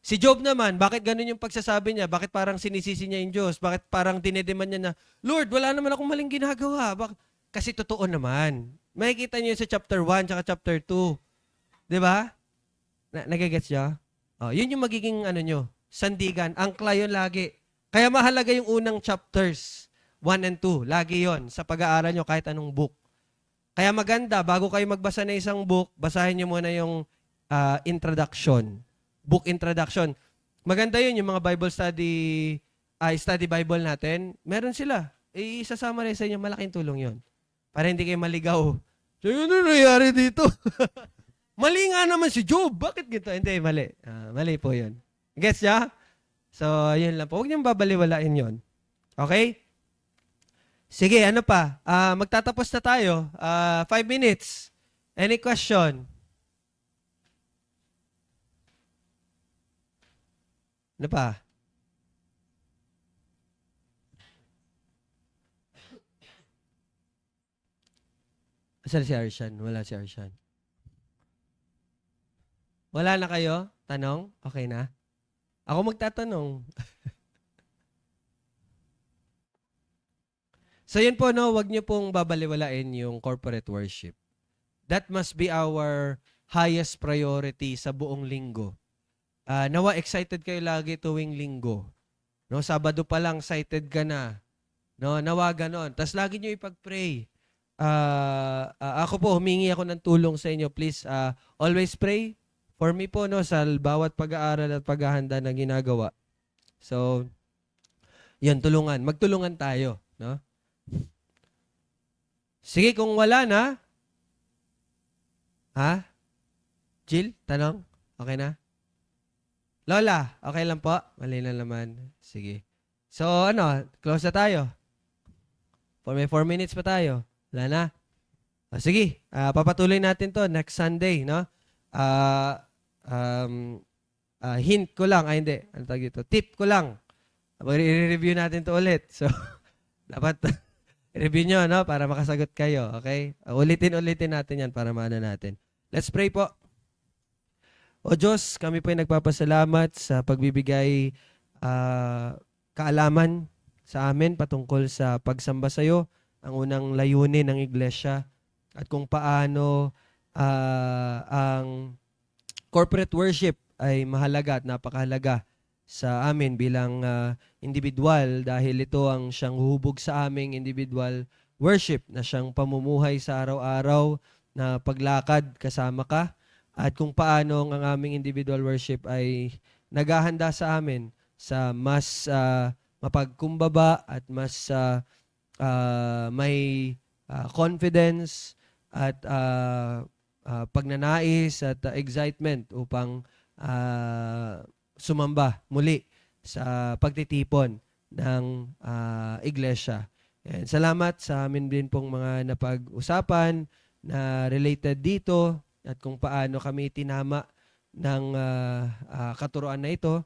Si Job naman, bakit ganun yung pagsasabi niya? Bakit parang sinisisi niya yung Diyos? Bakit parang dinedeman niya na, Lord, wala naman akong maling ginagawa. Kasi totoo naman. Makikita niyo sa chapter 1 at chapter 2. 'Di ba? Nagigets niyo? Yun yung magiging sandigan. Angkla yun lagi. Kaya mahalaga yung unang chapters, 1 and 2. Lagi yon sa pag-aaral nyo kahit anong book. Kaya maganda, bago kayo magbasa ng isang book, basahin nyo muna yung introduction. Book introduction. Maganda yun, yung mga Bible study Bible natin. Meron sila. Isasama rin sa inyo, malaking tulong yon. Para hindi kayo maligaw. So, ano nangyari dito? Mali nga naman si Job. Bakit gito? Hindi, mali. Mali po yun. Gets niya? So, yun lang po. Huwag niyong babaliwalain yun. Okay? Sige, ano pa? Magtatapos na tayo. 5 minutes. Any question? Ano pa? Asan si Arshan? Wala si Arshan. Wala na kayo? Tanong? Okay na? Ako magtatanong. So yun po, no, wag niyo pong babaliwalain yung corporate worship. That must be our highest priority sa buong linggo. Nawa excited kayo lagi tuwing linggo. No, Sabado pa lang excited ka na. No, nawa ganon. Tas lagi niyo ipag-pray. Ako po humingi ako ng tulong sa inyo. Please always pray for me po, no, sa bawat pag-aaral at paghahanda na ginagawa. So, yun, tulungan. Magtulungan tayo, no? Sige, kung wala na, Jill, tanong? Okay na? Lola, okay lang po? Mali na naman. Sige. So, close na tayo. May 4 minutes pa tayo. Wala na? Sige, papatuloy natin to next Sunday, no? Hint ko lang, hindi. Ano tawag ito? Tip ko lang. I-review natin to ulit. So, dapat review nyo, no? Para makasagot kayo, okay? Ulitin natin yan para maano natin. Let's pray po. O Diyos, kami po ay nagpapasalamat sa pagbibigay kaalaman sa amin patungkol sa pagsamba sa iyo, ang unang layunin ng iglesia, at kung paano ang corporate worship ay mahalaga at napakahalaga sa amin bilang individual dahil ito ang siyang huhubog sa aming individual worship na siyang pamumuhay sa araw-araw na paglakad kasama ka, at kung paano ang aming individual worship ay naghahanda sa amin sa mas mapagkumbaba at mas may confidence at pagnanais at excitement upang sumamba muli sa pagtitipon ng iglesia. And salamat sa amin din pong mga napag-usapan na related dito at kung paano kami tinama ng katuruan na ito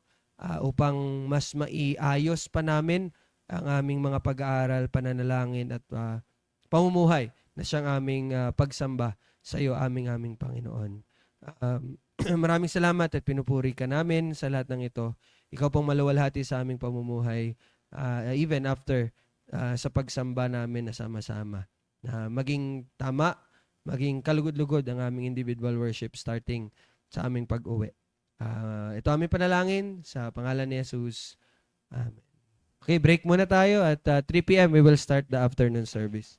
upang mas maiayos pa namin ang aming mga pag-aaral, pananalangin at pamumuhay na siyang aming pagsamba sa iyo, aming Panginoon. Maraming salamat at pinupuri ka namin sa lahat ng ito. Ikaw pong maluwalhati sa aming pamumuhay even after sa pagsamba namin na sama-sama. Na maging tama, maging kalugod-lugod ang aming individual worship starting sa aming pag-uwi. Ito aming panalangin sa pangalan ni Jesus. Amen. Okay, break muna tayo at 3 p.m. we will start the afternoon service.